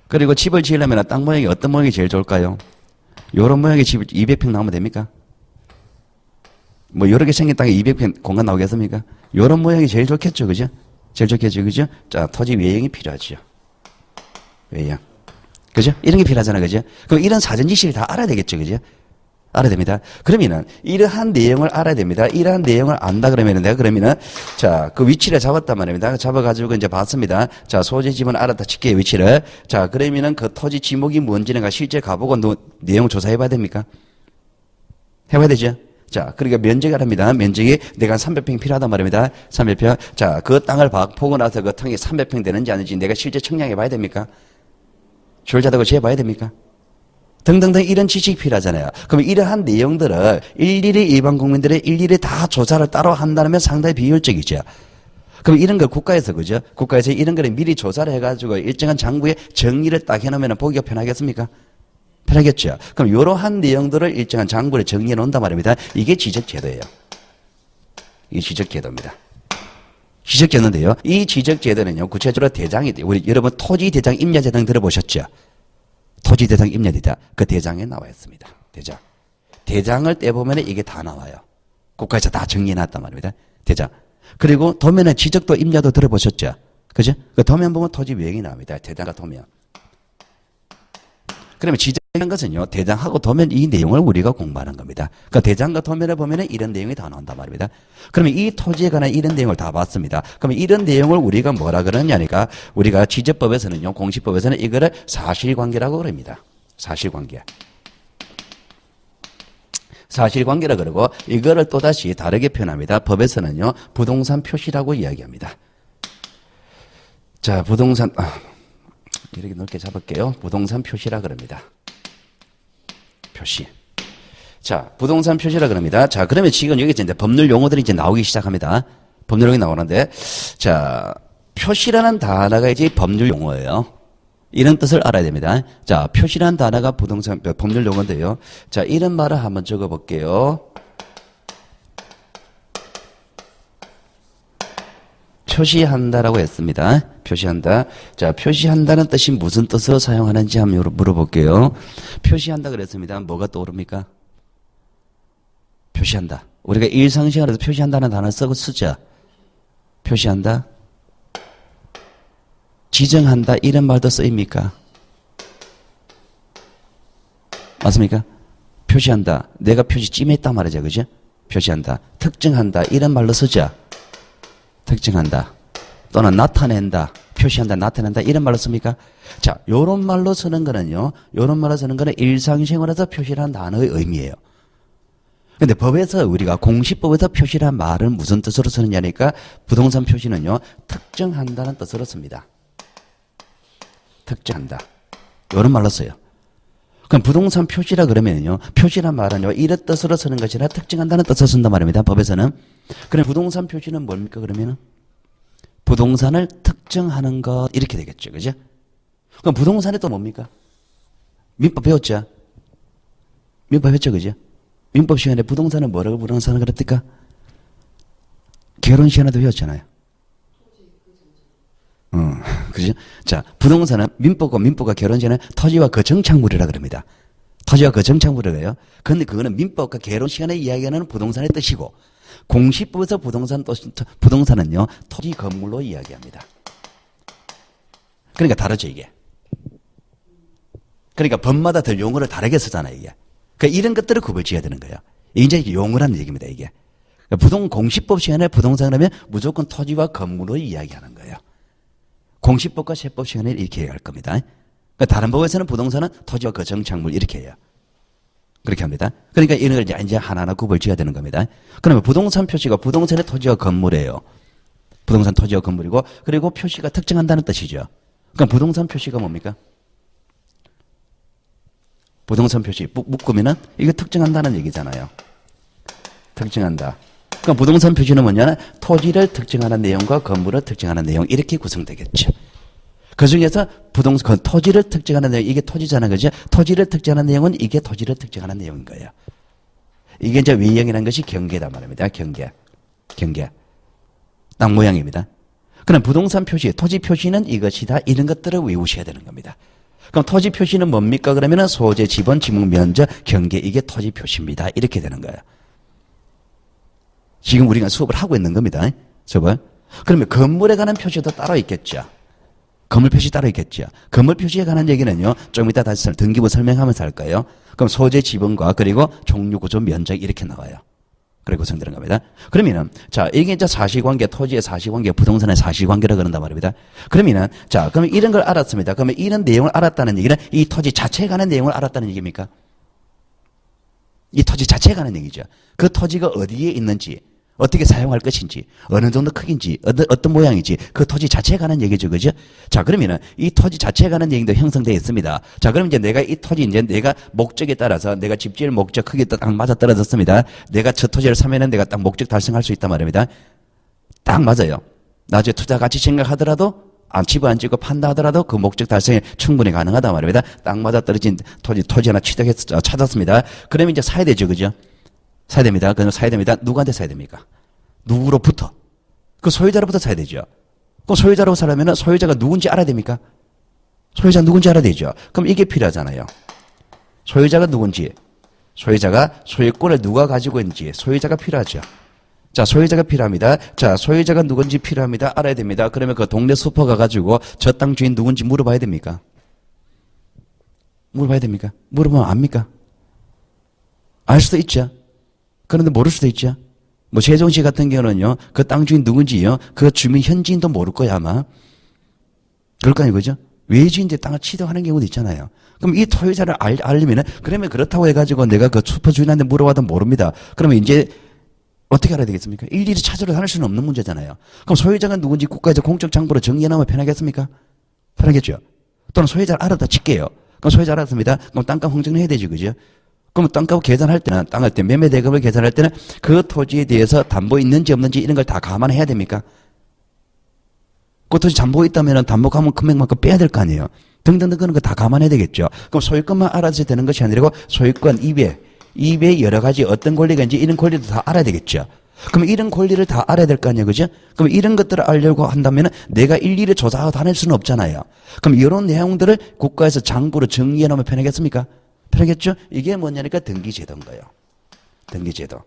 S1: 그리고 집을 지으려면 땅 모양이 어떤 모양이 제일 좋을까요? 요런 모양의 집 200평 나오면 됩니까? 뭐 여러 개 생긴 땅에 200평 공간 나오겠습니까? 요런 모양이 제일 좋겠죠. 그죠? 제일 좋겠죠. 그죠? 자, 토지 외형이 필요하죠. 외형. 그죠? 이런 게 필요하잖아요. 그죠? 그럼 이런 사전 지식을 다 알아야 되겠죠. 그죠? 알아야 됩니다. 그러면은 이러한 내용을 알아야 됩니다. 이러한 내용을 안다 그러면은 내가 그러면은 자, 그 위치를 잡았단 말입니다. 잡아가지고 이제 봤습니다. 자, 소재 지분 알았다 칠게요. 위치를. 자, 그러면은 그 토지 지목이 뭔지는 실제 가보고 내용 조사해봐야 됩니까? 해봐야 되죠. 자, 그러니까 면적이 합니다. 면적이 내가 300평 필요하단 말입니다. 300평. 자, 그 땅을 보고 나서 그 땅이 300평 되는지 아닌지 내가 실제 측량해 봐야 됩니까? 줄자대고 재봐야 됩니까? 등등등 이런 지식이 필요하잖아요. 그럼 이러한 내용들을 일일이 일반 국민들의 일일이 다 조사를 따로 한다면 상당히 비효율적이죠. 그럼 이런 걸 국가에서 그죠? 국가에서 이런 거를 미리 조사를 해가지고 일정한 장부에 정리를 딱 해놓으면 보기가 편하겠습니까? 편하겠죠. 그럼 이러한 내용들을 일정한 장부에 정리해 놓는단 말입니다. 이게 지적제도예요. 이게 지적제도입니다. 지적제도인데요. 이 지적제도는요, 구체적으로 대장이 돼요. 우리 여러분 토지대장 임야대장 들어보셨죠? 토지대장 임야대장. 그 대장에 나와 있습니다. 대장. 대장을 떼보면 이게 다 나와요. 국가에서 다 정리해 놨단 말입니다. 대장. 그리고 도면에 지적도 임야도 들어보셨죠? 그죠? 그 도면 보면 토지 외형이 나옵니다. 대장과 도면. 그러면 지적한 것은요, 대장하고 도면 이 내용을 우리가 공부하는 겁니다. 그 대장과 도면을 보면 이런 내용이 다 나온단 말입니다. 그러면 이 토지에 관한 이런 내용을 다 봤습니다. 그러면 이런 내용을 우리가 뭐라 그러냐니까, 우리가 지적법에서는요, 공시법에서는 이거를 사실관계라고 그럽니다. 사실관계. 사실관계라 그러고, 이거를 또다시 다르게 표현합니다. 법에서는요, 부동산 표시라고 이야기합니다. 자, 부동산, 이렇게 넓게 잡을게요. 부동산 표시라 그럽니다. 표시. 자, 부동산 표시라 그럽니다. 자, 그러면 지금 여기 이제 법률 용어들이 이제 나오기 시작합니다. 법률 용어가 나오는데, 자, 표시라는 단어가 이제 법률 용어예요. 이런 뜻을 알아야 됩니다. 자, 표시라는 단어가 부동산, 법률 용어인데요. 자, 이런 말을 한번 적어 볼게요. 표시한다라고 했습니다. 표시한다. 자, 표시한다는 뜻이 무슨 뜻으로 사용하는지 한번 물어볼게요. 표시한다 그랬습니다. 뭐가 떠오릅니까? 표시한다. 우리가 일상생활에서 표시한다는 단어 쓰죠. 표시한다. 지정한다. 이런 말도 쓰입니까? 맞습니까? 표시한다. 내가 표시 찜했단 말이죠. 그죠? 표시한다. 특정한다. 이런 말로 쓰죠. 특징한다. 또는 나타낸다. 표시한다. 나타낸다. 이런 말로 씁니까? 자, 요런 말로 쓰는 거는요. 요런 말로 쓰는 거는 일상생활에서 표시라는 단어의 의미예요. 근데 법에서 우리가 공시법에서 표시란 말은 무슨 뜻으로 쓰느냐니까 부동산 표시는요. 특정한다는 뜻으로 씁니다. 특정한다. 요런 말로 써요. 그럼 부동산 표시라 그러면요. 표시란 말은요. 이런 뜻으로 쓰는 것이 아니라 특정한다는 뜻으로 쓴단 말입니다. 법에서는. 그럼 부동산 표시는 뭡니까 그러면은? 부동산을 특정하는 것 이렇게 되겠죠. 그죠? 그럼 부동산이 또 뭡니까? 민법 배웠죠? 민법 했죠. 그죠? 민법 시간에 부동산을 뭐라고 부동산을 그랬을까? 결혼 시간에도 배웠잖아요. 그죠? 자, 부동산은 민법과 결혼 시간에 토지와 그 정착물이라 그럽니다. 토지와 그 정착물이래요. 그런데 그거는 민법과 결혼 시간에 이야기하는 부동산의 뜻이고, 공시법에서 부동산은요, 토지 건물로 이야기합니다. 그러니까 다르죠, 이게. 그러니까 법마다 더 용어를 다르게 쓰잖아요, 이게. 그러니까 이런 것들을 구별 지어야 되는 거예요. 이제 용어라는 얘기입니다, 이게. 공시법 시간에 부동산을 하면 무조건 토지와 건물로 이야기하는 거예요. 공시법과 세법 시간에 이렇게 얘기할 겁니다. 그러니까 다른 법에서는 부동산은 토지와 그 정착물 이렇게 해요. 그렇게 합니다. 그러니까 이런 걸 이제 하나하나 구별 지어야 되는 겁니다. 그러면 부동산 표시가 부동산의 토지와 건물이에요. 부동산 토지와 건물이고, 그리고 표시가 특정한다는 뜻이죠. 그럼 부동산 표시가 뭡니까? 부동산 표시 묶으면은 이게 특징한다는 얘기잖아요. 특징한다. 그럼 부동산 표시는 뭐냐면 토지를 특징하는 내용과 건물을 특징하는 내용 이렇게 구성되겠죠. 그 중에서 부동산 토지를 특징하는 내용 이게 토지잖아, 그죠? 토지를 특징하는 내용은 이게 토지를 특징하는 내용인 거예요. 이게 이제 외형이라는 것이 경계단 말입니다. 경계. 땅 모양입니다. 그럼 부동산 표시, 토지 표시는 이것이다. 이런 것들을 외우셔야 되는 겁니다. 그럼 토지 표시는 뭡니까? 그러면은 소재, 지번, 지목, 면적, 경계 이게 토지 표시입니다. 이렇게 되는 거예요. 지금 우리가 수업을 하고 있는 겁니다. 수업을. 그러면 건물에 관한 표시도 따로 있겠죠. 건물 표시 따로 있겠죠. 건물 표시에 관한 얘기는요, 좀 이따 다시 등기부 설명하면서 할 거예요. 그럼 소재, 지번과 그리고 종류, 구조, 면적 이렇게 나와요. 그래 구성되는 겁니다. 그러면은, 자, 이게 이제 사실관계, 토지의 사실관계, 부동산의 사실관계라 그런단 말입니다. 그러면은, 자, 그러면 이런 걸 알았습니다. 그러면 이런 내용을 알았다는 얘기는 이 토지 자체에 관한 내용을 알았다는 얘기입니까? 이 토지 자체에 관한 얘기죠. 그 토지가 어디에 있는지, 어떻게 사용할 것인지, 어느 정도 크기인지, 어떤 모양인지, 그 토지 자체에 관한 얘기죠. 그죠? 자, 그러면은, 이 토지 자체에 관한 얘기도 형성되어 있습니다. 자, 그럼 이제 내가 이 토지, 이제 내가 목적에 따라서 내가 집 지을 목적 크기에 딱 맞아 떨어졌습니다. 내가 저 토지를 사면은 내가 딱 목적 달성할 수 있단 말입니다. 딱 맞아요. 나중에 투자 가치 생각하더라도, 집을 안 짓고 판다 하더라도 그 목적 달성이 충분히 가능하단 말입니다. 딱 맞아 떨어진 토지 하나 취득해서 찾았습니다. 그러면 이제 사야 되죠. 그죠? 사야 됩니다. 그럼 사야 됩니다. 누구한테 사야 됩니까? 누구로부터? 그 소유자로부터 사야 되죠. 그럼 소유자로 사려면 소유자가 누군지 알아야 됩니까? 소유자 누군지 알아야 되죠. 그럼 이게 필요하잖아요. 소유자가 누군지, 소유자가 소유권을 누가 가지고 있는지 소유자가 필요하죠. 자, 소유자가 필요합니다. 자, 소유자가 누군지 필요합니다. 알아야 됩니다. 그러면 그 동네 슈퍼 가가지고 저 땅 주인 누군지 물어봐야 됩니까? 물어봐야 됩니까? 물어보면 압니까? 알 수도 있죠. 그런데 모를 수도 있죠. 뭐 세종시 같은 경우는요, 그 땅 주인 누군지요, 그 주민 현지인도 모를 거야 아마. 그럴 거 아니에요, 그죠? 외지인데 땅을 취득하는 경우도 있잖아요. 그럼 이 소유자를 알려면은, 그러면 그렇다고 해가지고 내가 그 슈퍼 주인한테 물어봐도 모릅니다. 그러면 이제 어떻게 알아야 되겠습니까? 일일이 찾으러 다닐 수는 없는 문제잖아요. 그럼 소유자가 누군지 국가에서 공적 정보로 정리해놓으면 편하겠습니까? 편하겠죠. 또는 소유자를 알아다 칠게요. 그럼 소유자 알았습니다. 그럼 땅값 흥정을 해야 되죠, 그죠? 그럼 땅값 계산할 때는, 땅할 때 매매 대금을 계산할 때는 그 토지에 대해서 담보 있는지 없는지 이런 걸 다 감안해야 됩니까? 그 토지 담보 있다면 담보 감은 금액만큼 빼야 될 거 아니에요. 등등등 그런 거 다 감안해야 되겠죠. 그럼 소유권만 알아서 되는 것이 아니고 소유권 이외에 여러 가지 어떤 권리가 있는지 이런 권리도 다 알아야 되겠죠. 그럼 이런 권리를 다 알아야 될 거 아니에요, 그죠? 그럼 이런 것들을 알려고 한다면 내가 일일이 조사하고 다닐 수는 없잖아요. 그럼 이런 내용들을 국가에서 장부로 정리해 놓으면 편하겠습니까? 편하겠죠? 이게 뭐냐니까 등기제도인 거예요. 등기제도.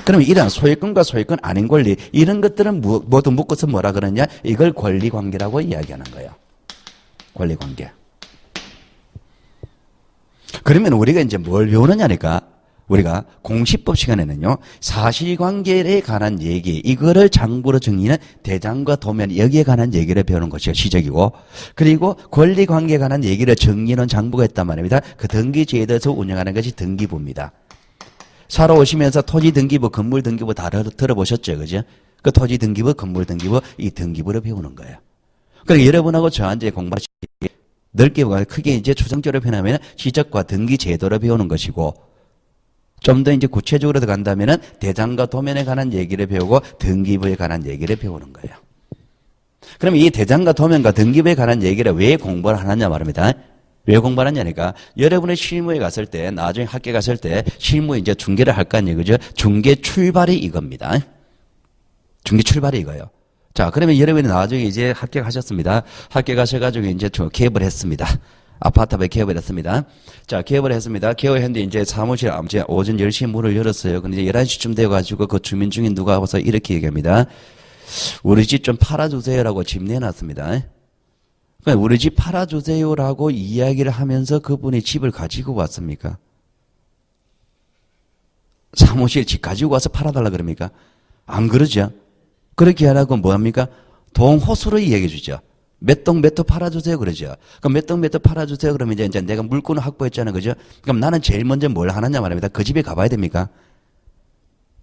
S1: 그럼 이런 소유권과 소유권 아닌 권리, 이런 것들은 모두 묶어서 뭐라 그러냐? 이걸 권리관계라고 이야기하는 거예요. 권리관계. 그러면 우리가 이제 뭘 배우느냐니까, 우리가 공시법 시간에는요, 사실관계에 관한 얘기, 이거를 장부로 정리는 대장과 도면, 여기에 관한 얘기를 배우는 것이 시작이고, 그리고 권리관계에 관한 얘기를 정리하는 장부가 있단 말입니다. 그 등기제도에서 운영하는 것이 등기부입니다. 살아오시면서 토지 등기부, 건물 등기부 다 들어보셨죠, 그죠? 그 토지 등기부, 건물 등기부, 이 등기부를 배우는 거예요. 그러니까 여러분하고 저한테 공부하시 넓게 크게 이제 추정적으로 표현하면 시적과 등기제도를 배우는 것이고, 좀 더 이제 구체적으로 들어간다면은 대장과 도면에 관한 얘기를 배우고 등기부에 관한 얘기를 배우는 거예요. 그럼 이 대장과 도면과 등기부에 관한 얘기를 왜 공부를 하느냐 말입니다. 왜 공부를 하냐니까 여러분의 실무에 갔을 때, 나중에 학교 갔을 때 실무에 이제 중개를 할 거 아니에요, 그죠? 중개 출발이 이겁니다. 중개 출발이 이거예요. 자, 그러면 여러분이 나중에 이제 학교 가셨습니다. 학교 가셔가지고 이제 개업을 했습니다. 아파트 앞에 개업을 했습니다. 자, 개업을 했습니다. 개업했는데 이제 사무실 이제 오전 10시에 문을 열었어요. 근데 이제 11시쯤 돼가지고 그 주민 중에 누가 와서 이렇게 얘기합니다. 우리 집 좀 팔아주세요라고 집 내놨습니다. 그러니까 우리 집 팔아주세요라고 이야기를 하면서 그분이 집을 가지고 왔습니까? 사무실 집 가지고 와서 팔아달라 그럽니까? 안 그러죠. 그렇게 하라고 뭐합니까? 동호수로 이야기해 주죠. 몇 동 몇 호 팔아주세요 그러죠. 그럼 몇 동 몇 호 팔아주세요 그러면 이제 내가 물건을 확보했잖아요, 그죠? 그럼 나는 제일 먼저 뭘 하느냐 말입니다. 그 집에 가봐야 됩니까?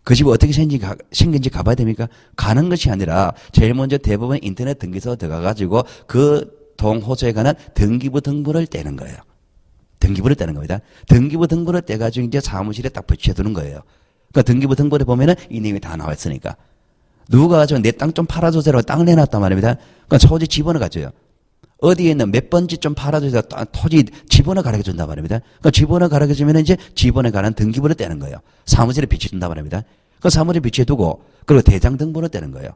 S1: 그 집이 어떻게 생긴지 가봐야 됩니까? 가는 것이 아니라 제일 먼저 대부분 인터넷 등기소 들어가가지고 그 동호수에 관한 등기부 등본을 떼는 거예요. 등기부를 떼는 겁니다. 등기부 등본을 떼가지고 이제 사무실에 딱 붙여두는 거예요. 그러니까 등기부 등본에 보면은 이 내용이 다 나와 있으니까. 누가 가지고 내 땅 좀 팔아주세요. 땅을 내놨단 말입니다. 그러니까 토지 지번을 가져요. 어디에 있는 몇 번지 좀 팔아주세요. 토지 지번을 가르쳐 준단 말입니다. 그러니까 지번을 가르쳐 주면 이제 지번에 관한 등기부를 떼는 거예요. 사무실에 비치준단 말입니다. 그 사무실에 비치해두고 그리고 대장 등본을 떼는 거예요.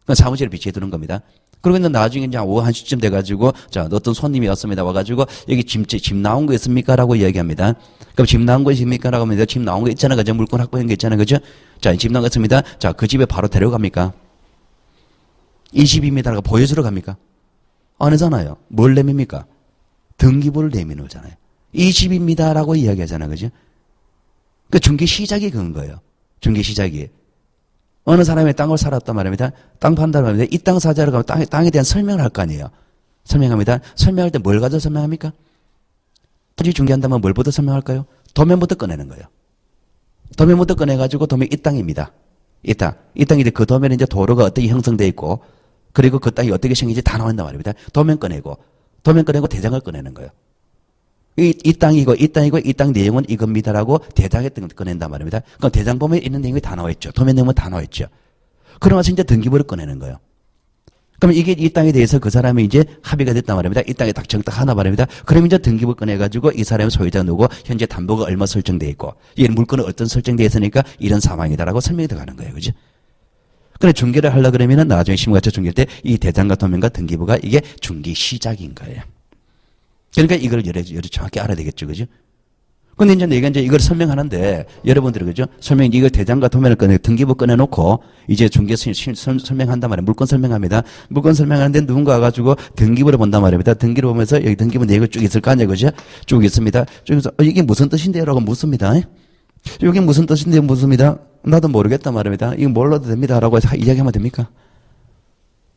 S1: 그 사무실에 비치해두는 겁니다. 그러고 있는 나중에 이제 오후 1시쯤 돼가지고 자 어떤 손님이 왔습니다. 와가지고 여기 집 나온 거 있습니까? 라고 이야기합니다. 그럼 집 나온 거 있습니까? 라고 하면 집 나온 거 있잖아요. 그죠? 물건 확보한 게 있잖아요. 그죠? 자, 집 나온 거 있습니다. 자, 그 집에 바로 데려갑니까? 이 집입니다. 라고 보여주러 갑니까? 안 하잖아요. 뭘 내밉니까? 등기부를 내미는 이 집입니다. 라고 이야기하잖아요. 그죠? 그 중개 시작이 그런 거예요. 중개 시작이. 어느 사람이 땅을 살았단 말입니다. 땅 판다고 합니다. 이 땅 사자로 가면 땅에 대한 설명을 할 거 아니에요. 설명합니다. 설명할 때 뭘 가지고 설명합니까? 토지 중개한다면 뭘부터 설명할까요? 도면부터 꺼내는 거예요. 도면부터 꺼내가지고 도면 이 땅입니다. 이 땅. 이 땅이 이제 그 도면에 이제 도로가 어떻게 형성되어 있고 그리고 그 땅이 어떻게 생긴지 다 나온단 말입니다. 도면 꺼내고 대장을 꺼내는 거예요. 이 땅이고 이 땅 내용은 이겁니다라고 대장에 꺼낸단 말입니다. 그럼 대장 보면 있는 내용이 다 나와 있죠. 도면 내용은 다 나와 있죠. 그러면서 이제 등기부를 꺼내는 거예요. 그럼 이게 이 땅에 대해서 그 사람이 이제 합의가 됐단 말입니다. 이 땅에 딱 정딱 하나 말입니다. 그럼 이제 등기부 꺼내가지고 이 사람의 소유자 누구, 현재 담보가 얼마 설정돼 있고, 이 물건은 어떤 설정돼 있으니까 이런 상황이다라고 설명이 들어가는 거예요. 그죠? 그래, 중개를 하려고 그러면은 나중에 신고가처 중개할 때 이 대장과 도면과 등기부가 이게 중개 시작인 거예요. 그러니까 이걸 정확히 알아야 되겠죠. 그죠? 근데 이제 내가 이제 이걸 설명하는데 여러분들이 그죠? 이거 대장과 도면을 등기부 꺼내놓고 이제 중개 설명한단 말이에요. 물건 설명합니다. 물건 설명하는데 누군가 와가지고 등기부를 본단 말입니다. 등기를 보면서 여기 등기부 내용이 쭉 있을 거 아니에요. 그죠? 쭉 있습니다. 쭉에서 이게 무슨 뜻인데요? 라고 묻습니다. 이게 무슨 뜻인데요? 묻습니다. 나도 모르겠단 말입니다. 이거 몰라도 됩니다. 라고 해서 이야기하면 됩니까?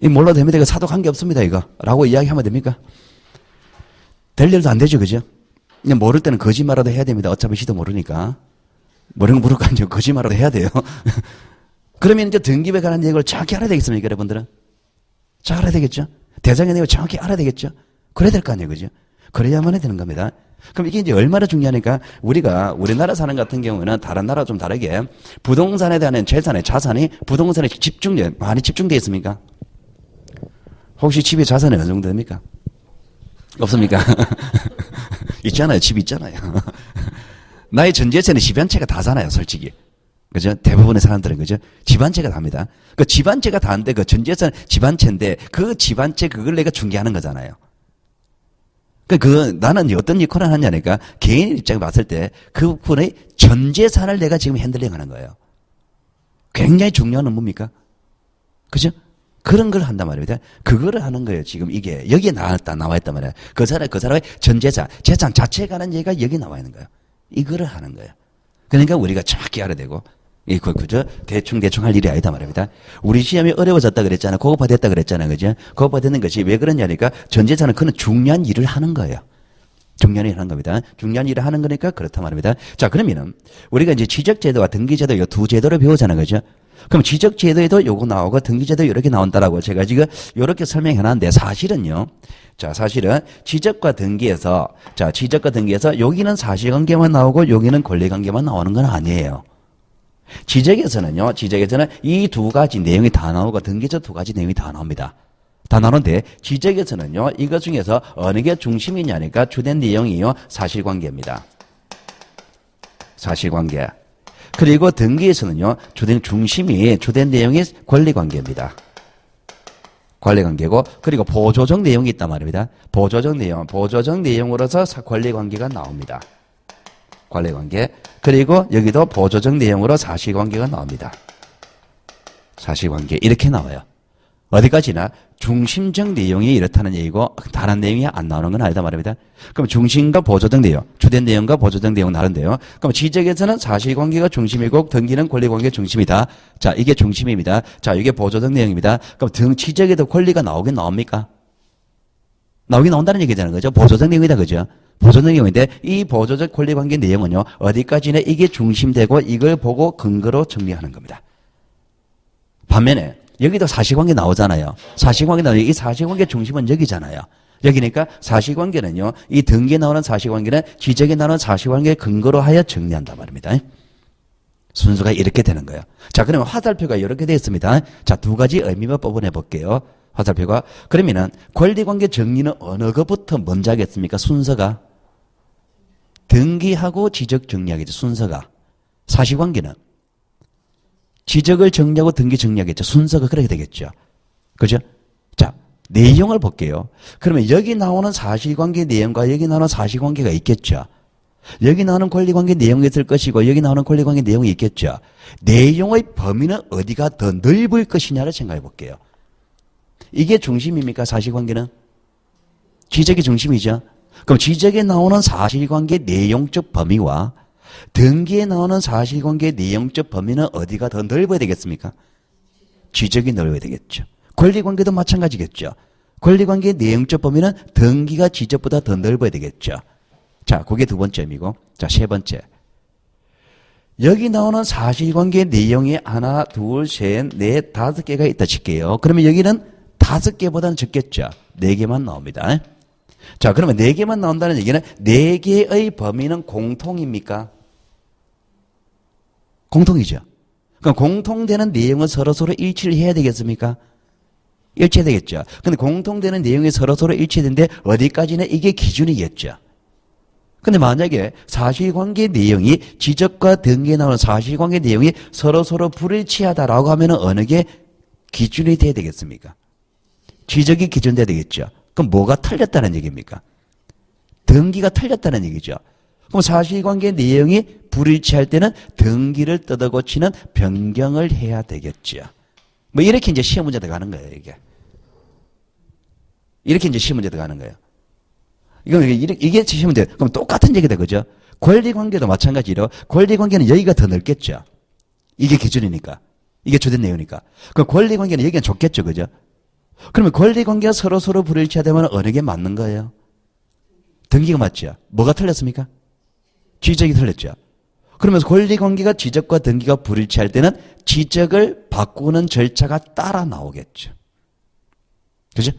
S1: 이거 몰라도 됩니다. 이거 사도 관계 없습니다. 이거. 라고 이야기하면 됩니까? 될 일도 안 되죠. 그죠? 그냥 모를 때는 거짓말라도 해야 됩니다. 어차피 시도 모르니까. 모르는 거 모르고 아니죠. 거짓말라도 해야 돼요. 그러면 이제 등기부에 관한 내용을 정확히 알아야 되겠습니까, 여러분들은? 잘 알아야 되겠죠? 대장의 내용을 정확히 알아야 되겠죠? 그래야 될 거 아니에요, 그죠? 그래야만 해야 되는 겁니다. 그럼 이게 이제 얼마나 중요하니까 우리나라 사는 같은 경우는 다른 나라와 좀 다르게 부동산에 대한 자산이 부동산에 많이 집중되어 있습니까? 혹시 집에 자산이 어느 정도 됩니까? 없습니까? 있잖아요. 집 있잖아요. 나의 전 재산은 집 한 채가 다잖아요. 솔직히. 그죠? 대부분의 사람들은 그죠? 집 한 채가 답니다. 그 집 한 채가 다인데 그 전 재산 집 한 채인데 그 집 한 채 그걸 내가 중개하는 거잖아요. 나는 어떤 역할을 하냐니까 개인 입장에 봤을 때 그분의 전 재산을 내가 지금 핸들링 하는 거예요. 굉장히 중요한 업무입니까? 그죠? 그런 걸 한단 말입니다. 그거를 하는 거예요. 지금 이게 여기에 나와 있단 말이에요. 그 사람의 전 재산 자체에 관한 얘기가 여기 나와 있는 거예요. 이거를 하는 거예요. 그러니까 우리가 정확히 알아야 되고, 그저 대충 할 일이 아니다 말입니다. 우리 시험이 어려워졌다 그랬잖아요. 고급화됐다 그랬잖아요. 그죠? 고급화되는 것이 왜 그러냐니까 전 재산은 그는 중요한 일을 하는 거예요. 중요한 일을 하는 겁니다. 중요한 일을 하는 거니까 그렇다 말입니다. 자, 그러면은 우리가 이제 취적제도와 등기제도 이 두 제도를 배우잖아요. 그죠? 그럼 취적제도에도 요거 나오고 등기제도 이렇게 나온다라고 제가 지금 이렇게 설명해 놨는데 사실은요. 자, 사실은 취적과 등기에서 여기는 사실관계만 나오고 여기는 권리관계만 나오는 건 아니에요. 취적에서는 이 두 가지 내용이 다 나오고 등기제 두 가지 내용이 다 나옵니다. 다 나오는데 취적에서는요. 이것 중에서 어느 게 중심이냐니까 주된 내용이요. 사실관계입니다. 사실관계. 그리고 등기에서는요. 주된 내용이 권리관계입니다. 권리관계고 그리고 보조적 내용이 있단 말입니다. 보조적 내용으로서 권리관계가 나옵니다. 권리관계. 그리고 여기도 보조적 내용으로 사실관계가 나옵니다. 사실관계 이렇게 나와요. 어디까지나 중심적 내용이 이렇다는 얘기고 다른 내용이 안 나오는 건 아니다 말입니다. 그럼 중심과 보조적 내용, 주된 내용과 보조적 내용 다른데요. 그럼 취적에서는 사실관계가 중심이고 등기는 권리관계가 중심이다. 자, 이게 중심입니다. 자, 이게 보조적 내용입니다. 그럼 취적에도 권리가 나오긴 나옵니까? 나오긴 나온다는 얘기잖아요. 그죠? 보조적 내용이다. 그죠? 보조적 내용인데 이 보조적 권리관계 내용은요. 어디까지나 이게 중심되고 이걸 보고 근거로 정리하는 겁니다. 반면에 여기도 사실관계 나오잖아요. 사실관계 나오는데 이 사실관계 중심은 여기잖아요. 여기니까 사실관계는요, 이 등기에 나오는 사실관계는 지적에 나오는 사실관계의 근거로 하여 정리한단 말입니다. 순서가 이렇게 되는 거예요. 자, 그러면 화살표가 이렇게 되어 있습니다. 자, 두 가지 의미만 뽑아내 볼게요. 화살표가. 그러면은 권리관계 정리는 어느 것부터 먼저 하겠습니까? 순서가. 등기하고 지적 정리하겠죠. 순서가. 사실관계는 지적을 정리하고 등기 정리하겠죠. 순서가 그렇게 되겠죠. 그죠? 자, 내용을 볼게요. 그러면 여기 나오는 사실관계 내용과 여기 나오는 사실관계가 있겠죠. 여기 나오는 권리관계 내용이 있을 것이고 여기 나오는 권리관계 내용이 있겠죠. 내용의 범위는 어디가 더 넓을 것이냐를 생각해 볼게요. 이게 중심입니까? 사실관계는? 지적이 중심이죠. 그럼 지적에 나오는 사실관계 내용적 범위와 등기에 나오는 사실관계 내용적 범위는 어디가 더 넓어야 되겠습니까? 지적이 넓어야 되겠죠. 권리관계도 마찬가지겠죠. 권리관계 내용적 범위는 등기가 지적보다 더 넓어야 되겠죠. 자, 그게 두 번째 의미고. 자, 세 번째. 여기 나오는 사실관계 내용이 하나, 둘, 셋, 넷, 다섯 개가 있다 칠게요. 그러면 여기는 다섯 개보다는 적겠죠. 네 개만 나옵니다. 자, 그러면 네 개만 나온다는 얘기는 네 개의 범위는 공통입니까? 공통이죠. 그럼 공통되는 내용은 서로서로 일치를 해야 되겠습니까? 일치해야 되겠죠. 근데 공통되는 내용이 서로서로 일치되는데 어디까지는 이게 기준이겠죠. 근데 만약에 사실관계 내용이 지적과 등기에 나오는 사실관계 내용이 서로서로 불일치하다라고 하면은 어느 게 기준이 돼야 되겠습니까? 지적이 기준돼야 되겠죠. 그럼 뭐가 틀렸다는 얘기입니까? 등기가 틀렸다는 얘기죠. 그럼 사실관계 내용이 불일치할 때는 등기를 뜯어고치는 변경을 해야 되겠죠. 뭐 이렇게 이제 시험 문제 들어가는 거예요, 이게. 이렇게 이제 시험 문제 들어가는 거예요. 이게 시험 문제. 그럼 똑같은 얘기다, 그죠? 권리관계도 마찬가지로 권리관계는 여기가 더 넓겠죠. 이게 기준이니까. 이게 주된 내용이니까. 그럼 권리관계는 여기가 좁겠죠, 그죠? 그러면 권리관계가 서로서로 불일치하다면 어느 게 맞는 거예요? 등기가 맞죠? 뭐가 틀렸습니까? 지적이 틀렸죠. 그러면서 권리관계가 지적과 등기가 불일치할 때는 지적을 바꾸는 절차가 따라 나오겠죠. 그죠?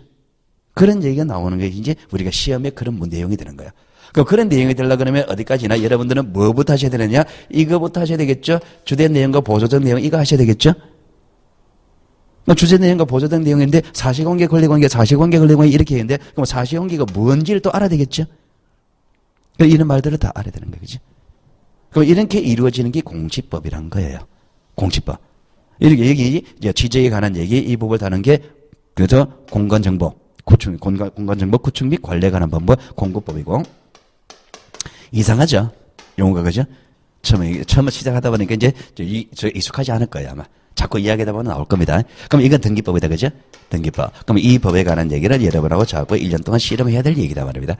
S1: 그런 얘기가 나오는 게 이제 우리가 시험에 그런 내용이 되는 거예요. 그런 내용이 되려고 그러면 어디까지나 여러분들은 뭐부터 하셔야 되느냐? 이거부터 하셔야 되겠죠? 주된 내용과 보조적 내용 이거 하셔야 되겠죠? 주제 내용과 보조적 내용인데 사실관계, 권리관계, 사실관계, 권리관계 이렇게 했는데 그럼 사실관계가 뭔지를 또 알아야 되겠죠? 이런 말들을 다 알아야 되는 거예요. 그죠? 그럼 이렇게 이루어지는 게 공시법이란 거예요. 공시법. 이렇게 여기 지적에 관한 얘기 이 부분을 다는 게 그래서 공간정보 구축, 공간정보 구축 및 관리에 관한 법무 공구법이고 이상하죠? 용어가 그죠? 처음에 시작하다 보니까 이제 익숙하지 않을 거예요 아마. 자꾸 이야기하다 보면 나올 겁니다. 그럼 이건 등기법이다 그죠? 등기법. 그럼 이 법에 관한 얘기를 여러분하고 자꾸 1년 동안 실험해야 될 얘기다 말입니다.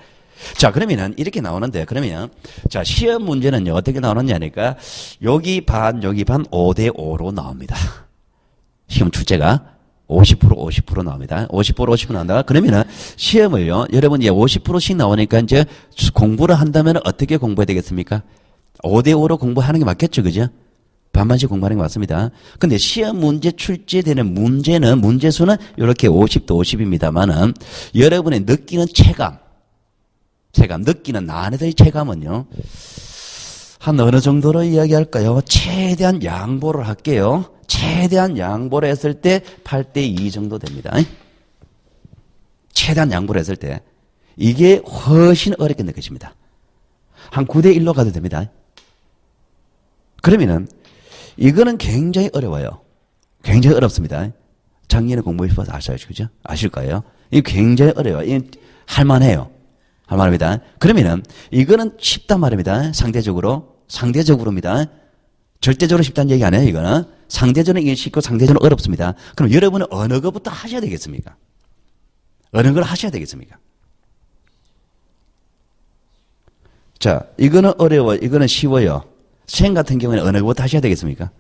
S1: 자, 그러면은 이렇게 나오는데 그러면 자, 시험 문제는요 어떻게 나오느냐니까 여기 반 5대5로 나옵니다. 시험 출제가 50% 나옵니다. 50% 나온다. 그러면은 시험을요 여러분이 50%씩 나오니까 이제 공부를 한다면 어떻게 공부해야 되겠습니까? 5대5로 공부하는 게 맞겠죠, 그죠? 반반씩 공부하는 게 맞습니다. 근데 시험 문제 출제되는 문제수는 이렇게 50대 50입니다만은 여러분의 느끼는 체감, 느끼는 나 안에서의 체감은요, 한 어느 정도로 이야기할까요? 최대한 양보를 할게요. 최대한 양보를 했을 때 8대 2 정도 됩니다. 최대한 양보를 했을 때. 이게 훨씬 어렵게 느껴집니다. 한 9대 1로 가도 됩니다. 그러면은, 이거는 굉장히 어려워요. 굉장히 어렵습니다. 작년에 공부해봐서 아셔야죠. 그죠? 아실 거예요. 이거 굉장히 어려워요. 이거 할만해요. 할만합니다. 그러면은, 이거는 쉽단 말입니다. 상대적으로입니다. 절대적으로 쉽다는 얘기 안 해요, 이거는. 상대적으로 이게 쉽고 상대적으로 어렵습니다. 그럼 여러분은 어느 것부터 하셔야 되겠습니까? 어느 걸 하셔야 되겠습니까? 자, 이거는 어려워요. 이거는 쉬워요. 시험 같은 경우에는 어느 것부터 하셔야 되겠습니까?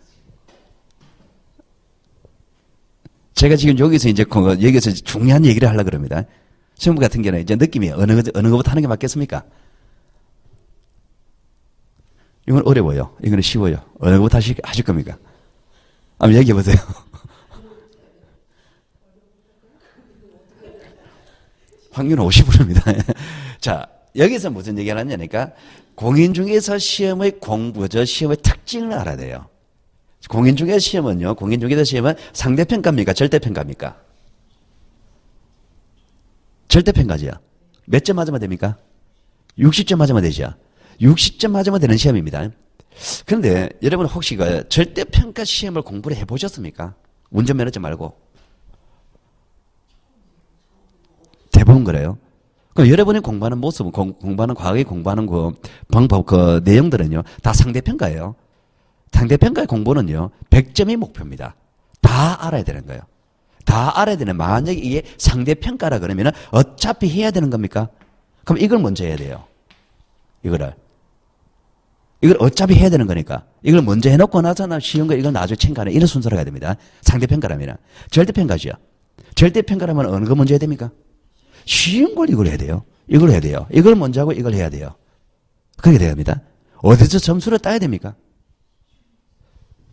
S1: 제가 지금 여기서 중요한 얘기를 하려고 그럽니다. 시험 같은 경우는 이제 느낌이 어느 것부터 하는 게 맞겠습니까? 이건 어려워요. 이거는 쉬워요. 어느 것부터 하실 겁니까? 한번 얘기해 보세요. 확률은 50%입니다. 자, 여기서 무슨 얘기를 하냐니까 공인중개사 시험의 시험의 특징을 알아야 돼요. 공인중개사 시험은요, 공인중개사 시험은 상대평가입니까? 절대평가입니까? 절대평가죠. 몇 점 맞으면 됩니까? 60점 맞으면 되죠. 60점 맞으면 되는 시험입니다. 그런데 여러분 혹시 그 절대평가 시험을 공부를 해보셨습니까? 운전면허증 말고. 대부분 그래요. 그럼 여러분이 공부하는 모습은, 공부하는 과거에 공부하는 그 방법, 그 내용들은요, 다 상대평가예요. 상대평가의 공부는요, 100점이 목표입니다. 다 알아야 되는 거예요. 다 알아야 되는, 만약에 이게 상대평가라 그러면은 어차피 해야 되는 겁니까? 그럼 이걸 먼저 해야 돼요. 이걸 어차피 해야 되는 거니까. 이걸 먼저 해놓고 나서 나 쉬운 거 이걸 나중에 챙겨가는 이런 순서로 가야 됩니다. 상대평가라면. 절대평가죠. 절대평가라면 어느 거 먼저 해야 됩니까? 쉬운 걸 이걸 해야 돼요. 이걸 해야 돼요. 이걸 먼저 하고 이걸 해야 돼요. 그렇게 돼야 합니다. 어디서 점수를 따야 됩니까?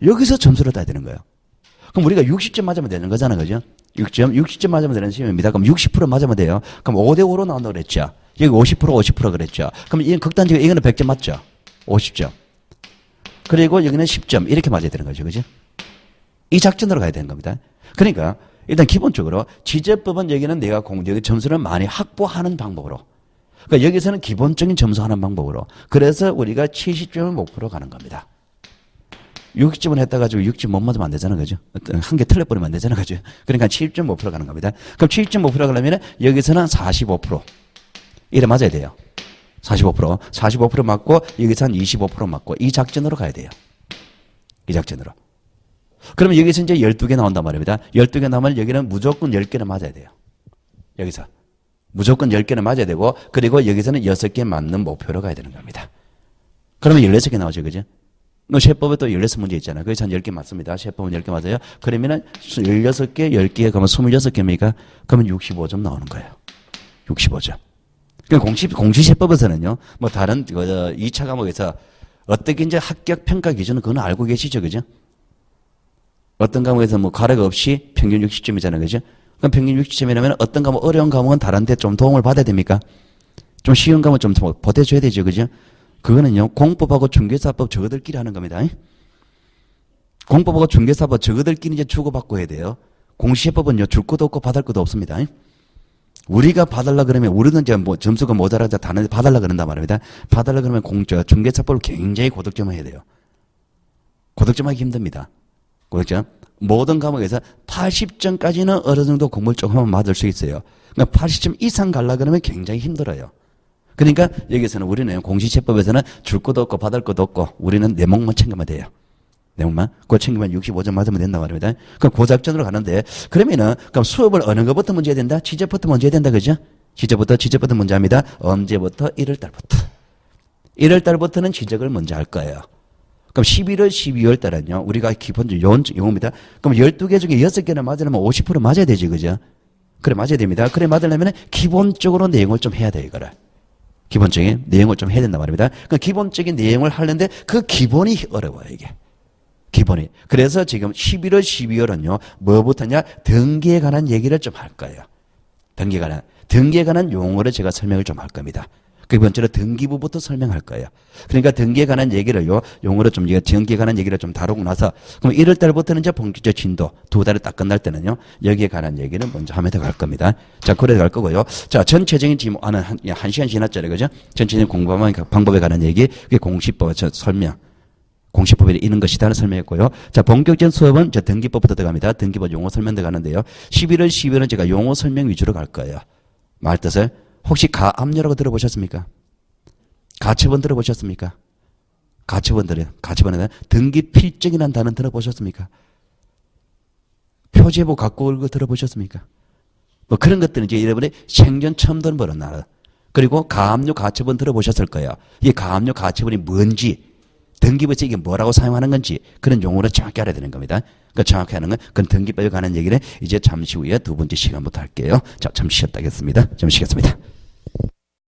S1: 여기서 점수를 따야 되는 거예요. 그럼 우리가 60점 맞으면 되는 거잖아, 그죠? 60점 맞으면 되는 시험입니다. 그럼 60% 맞으면 돼요. 그럼 5대5로 나온다고 그랬죠. 여기 50% 그랬죠. 그럼 이건 극단적으로, 이거는 100점 맞죠? 50점. 그리고 여기는 10점. 이렇게 맞아야 되는 거죠, 그죠? 이 작전으로 가야 되는 겁니다. 그러니까, 일단 기본적으로 지제법은 여기는 내가 여기 점수를 많이 확보하는 방법으로. 그러니까 여기서는 기본적인 점수하는 방법으로. 그래서 우리가 70점을 목표로 가는 겁니다. 60점을 했다 가지고 60점 못 맞으면 안 되잖아, 그죠? 한 개 틀려버리면 안 되잖아, 그죠? 그러니까 70점 목표로 가는 겁니다. 그럼 70점 목표로 가려면 여기서는 45%. 이래 맞아야 돼요. 45% 맞고, 여기서 한 25% 맞고, 이 작전으로 가야 돼요. 이 작전으로. 그러면 여기서 이제 12개 나온단 말입니다. 12개 나오면 여기는 무조건 10개는 맞아야 돼요. 여기서. 무조건 10개는 맞아야 되고, 그리고 여기서는 6개 맞는 목표로 가야 되는 겁니다. 그러면 16개 나오죠, 그죠? 세법에 또 16문제 있잖아요. 그래서 한 10개 맞습니다. 세법은 10개 맞아요. 그러면은 16개, 10개, 그러면 26개입니까? 그러면 65점 나오는 거예요. 65점. 그러니까 공시세법에서는요, 뭐 다른, 2차 과목에서 어떻게 이제 합격 평가 기준은 그건 알고 계시죠, 그죠? 어떤 과목에서 뭐 가력 없이 평균 60점이잖아요, 그죠? 그럼 평균 60점이라면 어떤 과목, 어려운 과목은 다른 데 좀 도움을 받아야 됩니까? 좀 쉬운 과목은 좀 보태줘야 되죠, 그죠? 그거는요, 공법하고 중개사법 저거들끼리 하는 겁니다. 공법하고 중개사법 저거들끼리 이제 주고받고 해야 돼요. 공시세법은요, 줄 것도 없고 받을 것도 없습니다. 우리가 봐달라 그러면, 우리는 이제 뭐 점수가 모자라자 다른데 봐달라 그런단 말입니다. 봐달라 그러면 중개사법을 굉장히 고득점을 해야 돼요. 고득점하기 힘듭니다. 고득점. 모든 과목에서 80점까지는 어느 정도 공부를 조금만 맞을 수 있어요. 그러니까 80점 이상 가려고 그러면 굉장히 힘들어요. 그러니까 여기서는 우리는 공시세법에서는 줄 것도 없고 받을 것도 없고 우리는 내목만 챙기면 돼요. 내목만. 그거 챙기면 65점 맞으면 된단 말입니다. 그럼 고작전으로 가는데 그러면은 그럼 수업을 어느 것부터 먼저 해야 된다? 지제부터 먼저 해야 된다. 그죠? 지제부터 먼저 합니다. 언제부터? 1월 달부터. 1월 달부터는 지적을 먼저 할 거예요. 그럼 11월, 12월 달은요. 우리가 기본적으로 용어입니다. 그럼 12개 중에 6개는 맞으려면 50% 맞아야 되지. 그죠? 그래 맞아야 됩니다. 그래 맞으려면 기본적으로 내용을 좀 해야 돼 이거를. 기본적인 내용을 좀 해야 된단 말입니다. 그 기본적인 내용을 하는데 그 기본이 어려워요, 이게. 기본이. 그래서 지금 11월, 12월은요, 뭐부터냐? 등기에 관한 얘기를 좀 할 거예요. 등기에 관한 용어를 제가 설명을 좀 할 겁니다. 그 번째로 등기부부터 설명할 거예요. 그러니까 등기에 관한 얘기를요, 용어로 좀, 등기에 관한 얘기를 좀 다루고 나서, 그럼 1월 달부터는 이제 본격적 진도, 2달이 딱 끝날 때는요, 여기에 관한 얘기를 먼저 하면서 갈 겁니다. 자, 그래 갈 거고요. 자, 전체적인 지금, 한 시간 지났잖아요. 그죠? 전체적인 공부하는 방법에 관한 얘기, 그게 공시법 설명. 공시법이 이런 것이다를 설명했고요. 자, 본격적인 수업은 이제 등기법부터 들어갑니다. 등기법 용어 설명 들어가는데요. 11월, 12월은 제가 용어 설명 위주로 갈 거예요. 말 뜻을. 혹시 가압류라고 들어보셨습니까? 가처분 들어보셨습니까? 가처분은 등기 필증이라는 단어 들어보셨습니까? 표제보 갖고 올 거 들어보셨습니까? 뭐 그런 것들은 이제 여러분이 생전 처음 들어보는 나라. 그리고 가압류 가처분 들어보셨을 거예요. 이 가압류 가처분이 뭔지, 등기부에서 이게 뭐라고 사용하는 건지 그런 용어를 정확히 알아야 되는 겁니다. 그 정확히 하는 건 그건 등기법에 관한 얘기를 이제 잠시 후에 두 번째 시간부터 할게요. 자, 잠시 쉬었다 하겠습니다. 잠시 쉬겠습니다.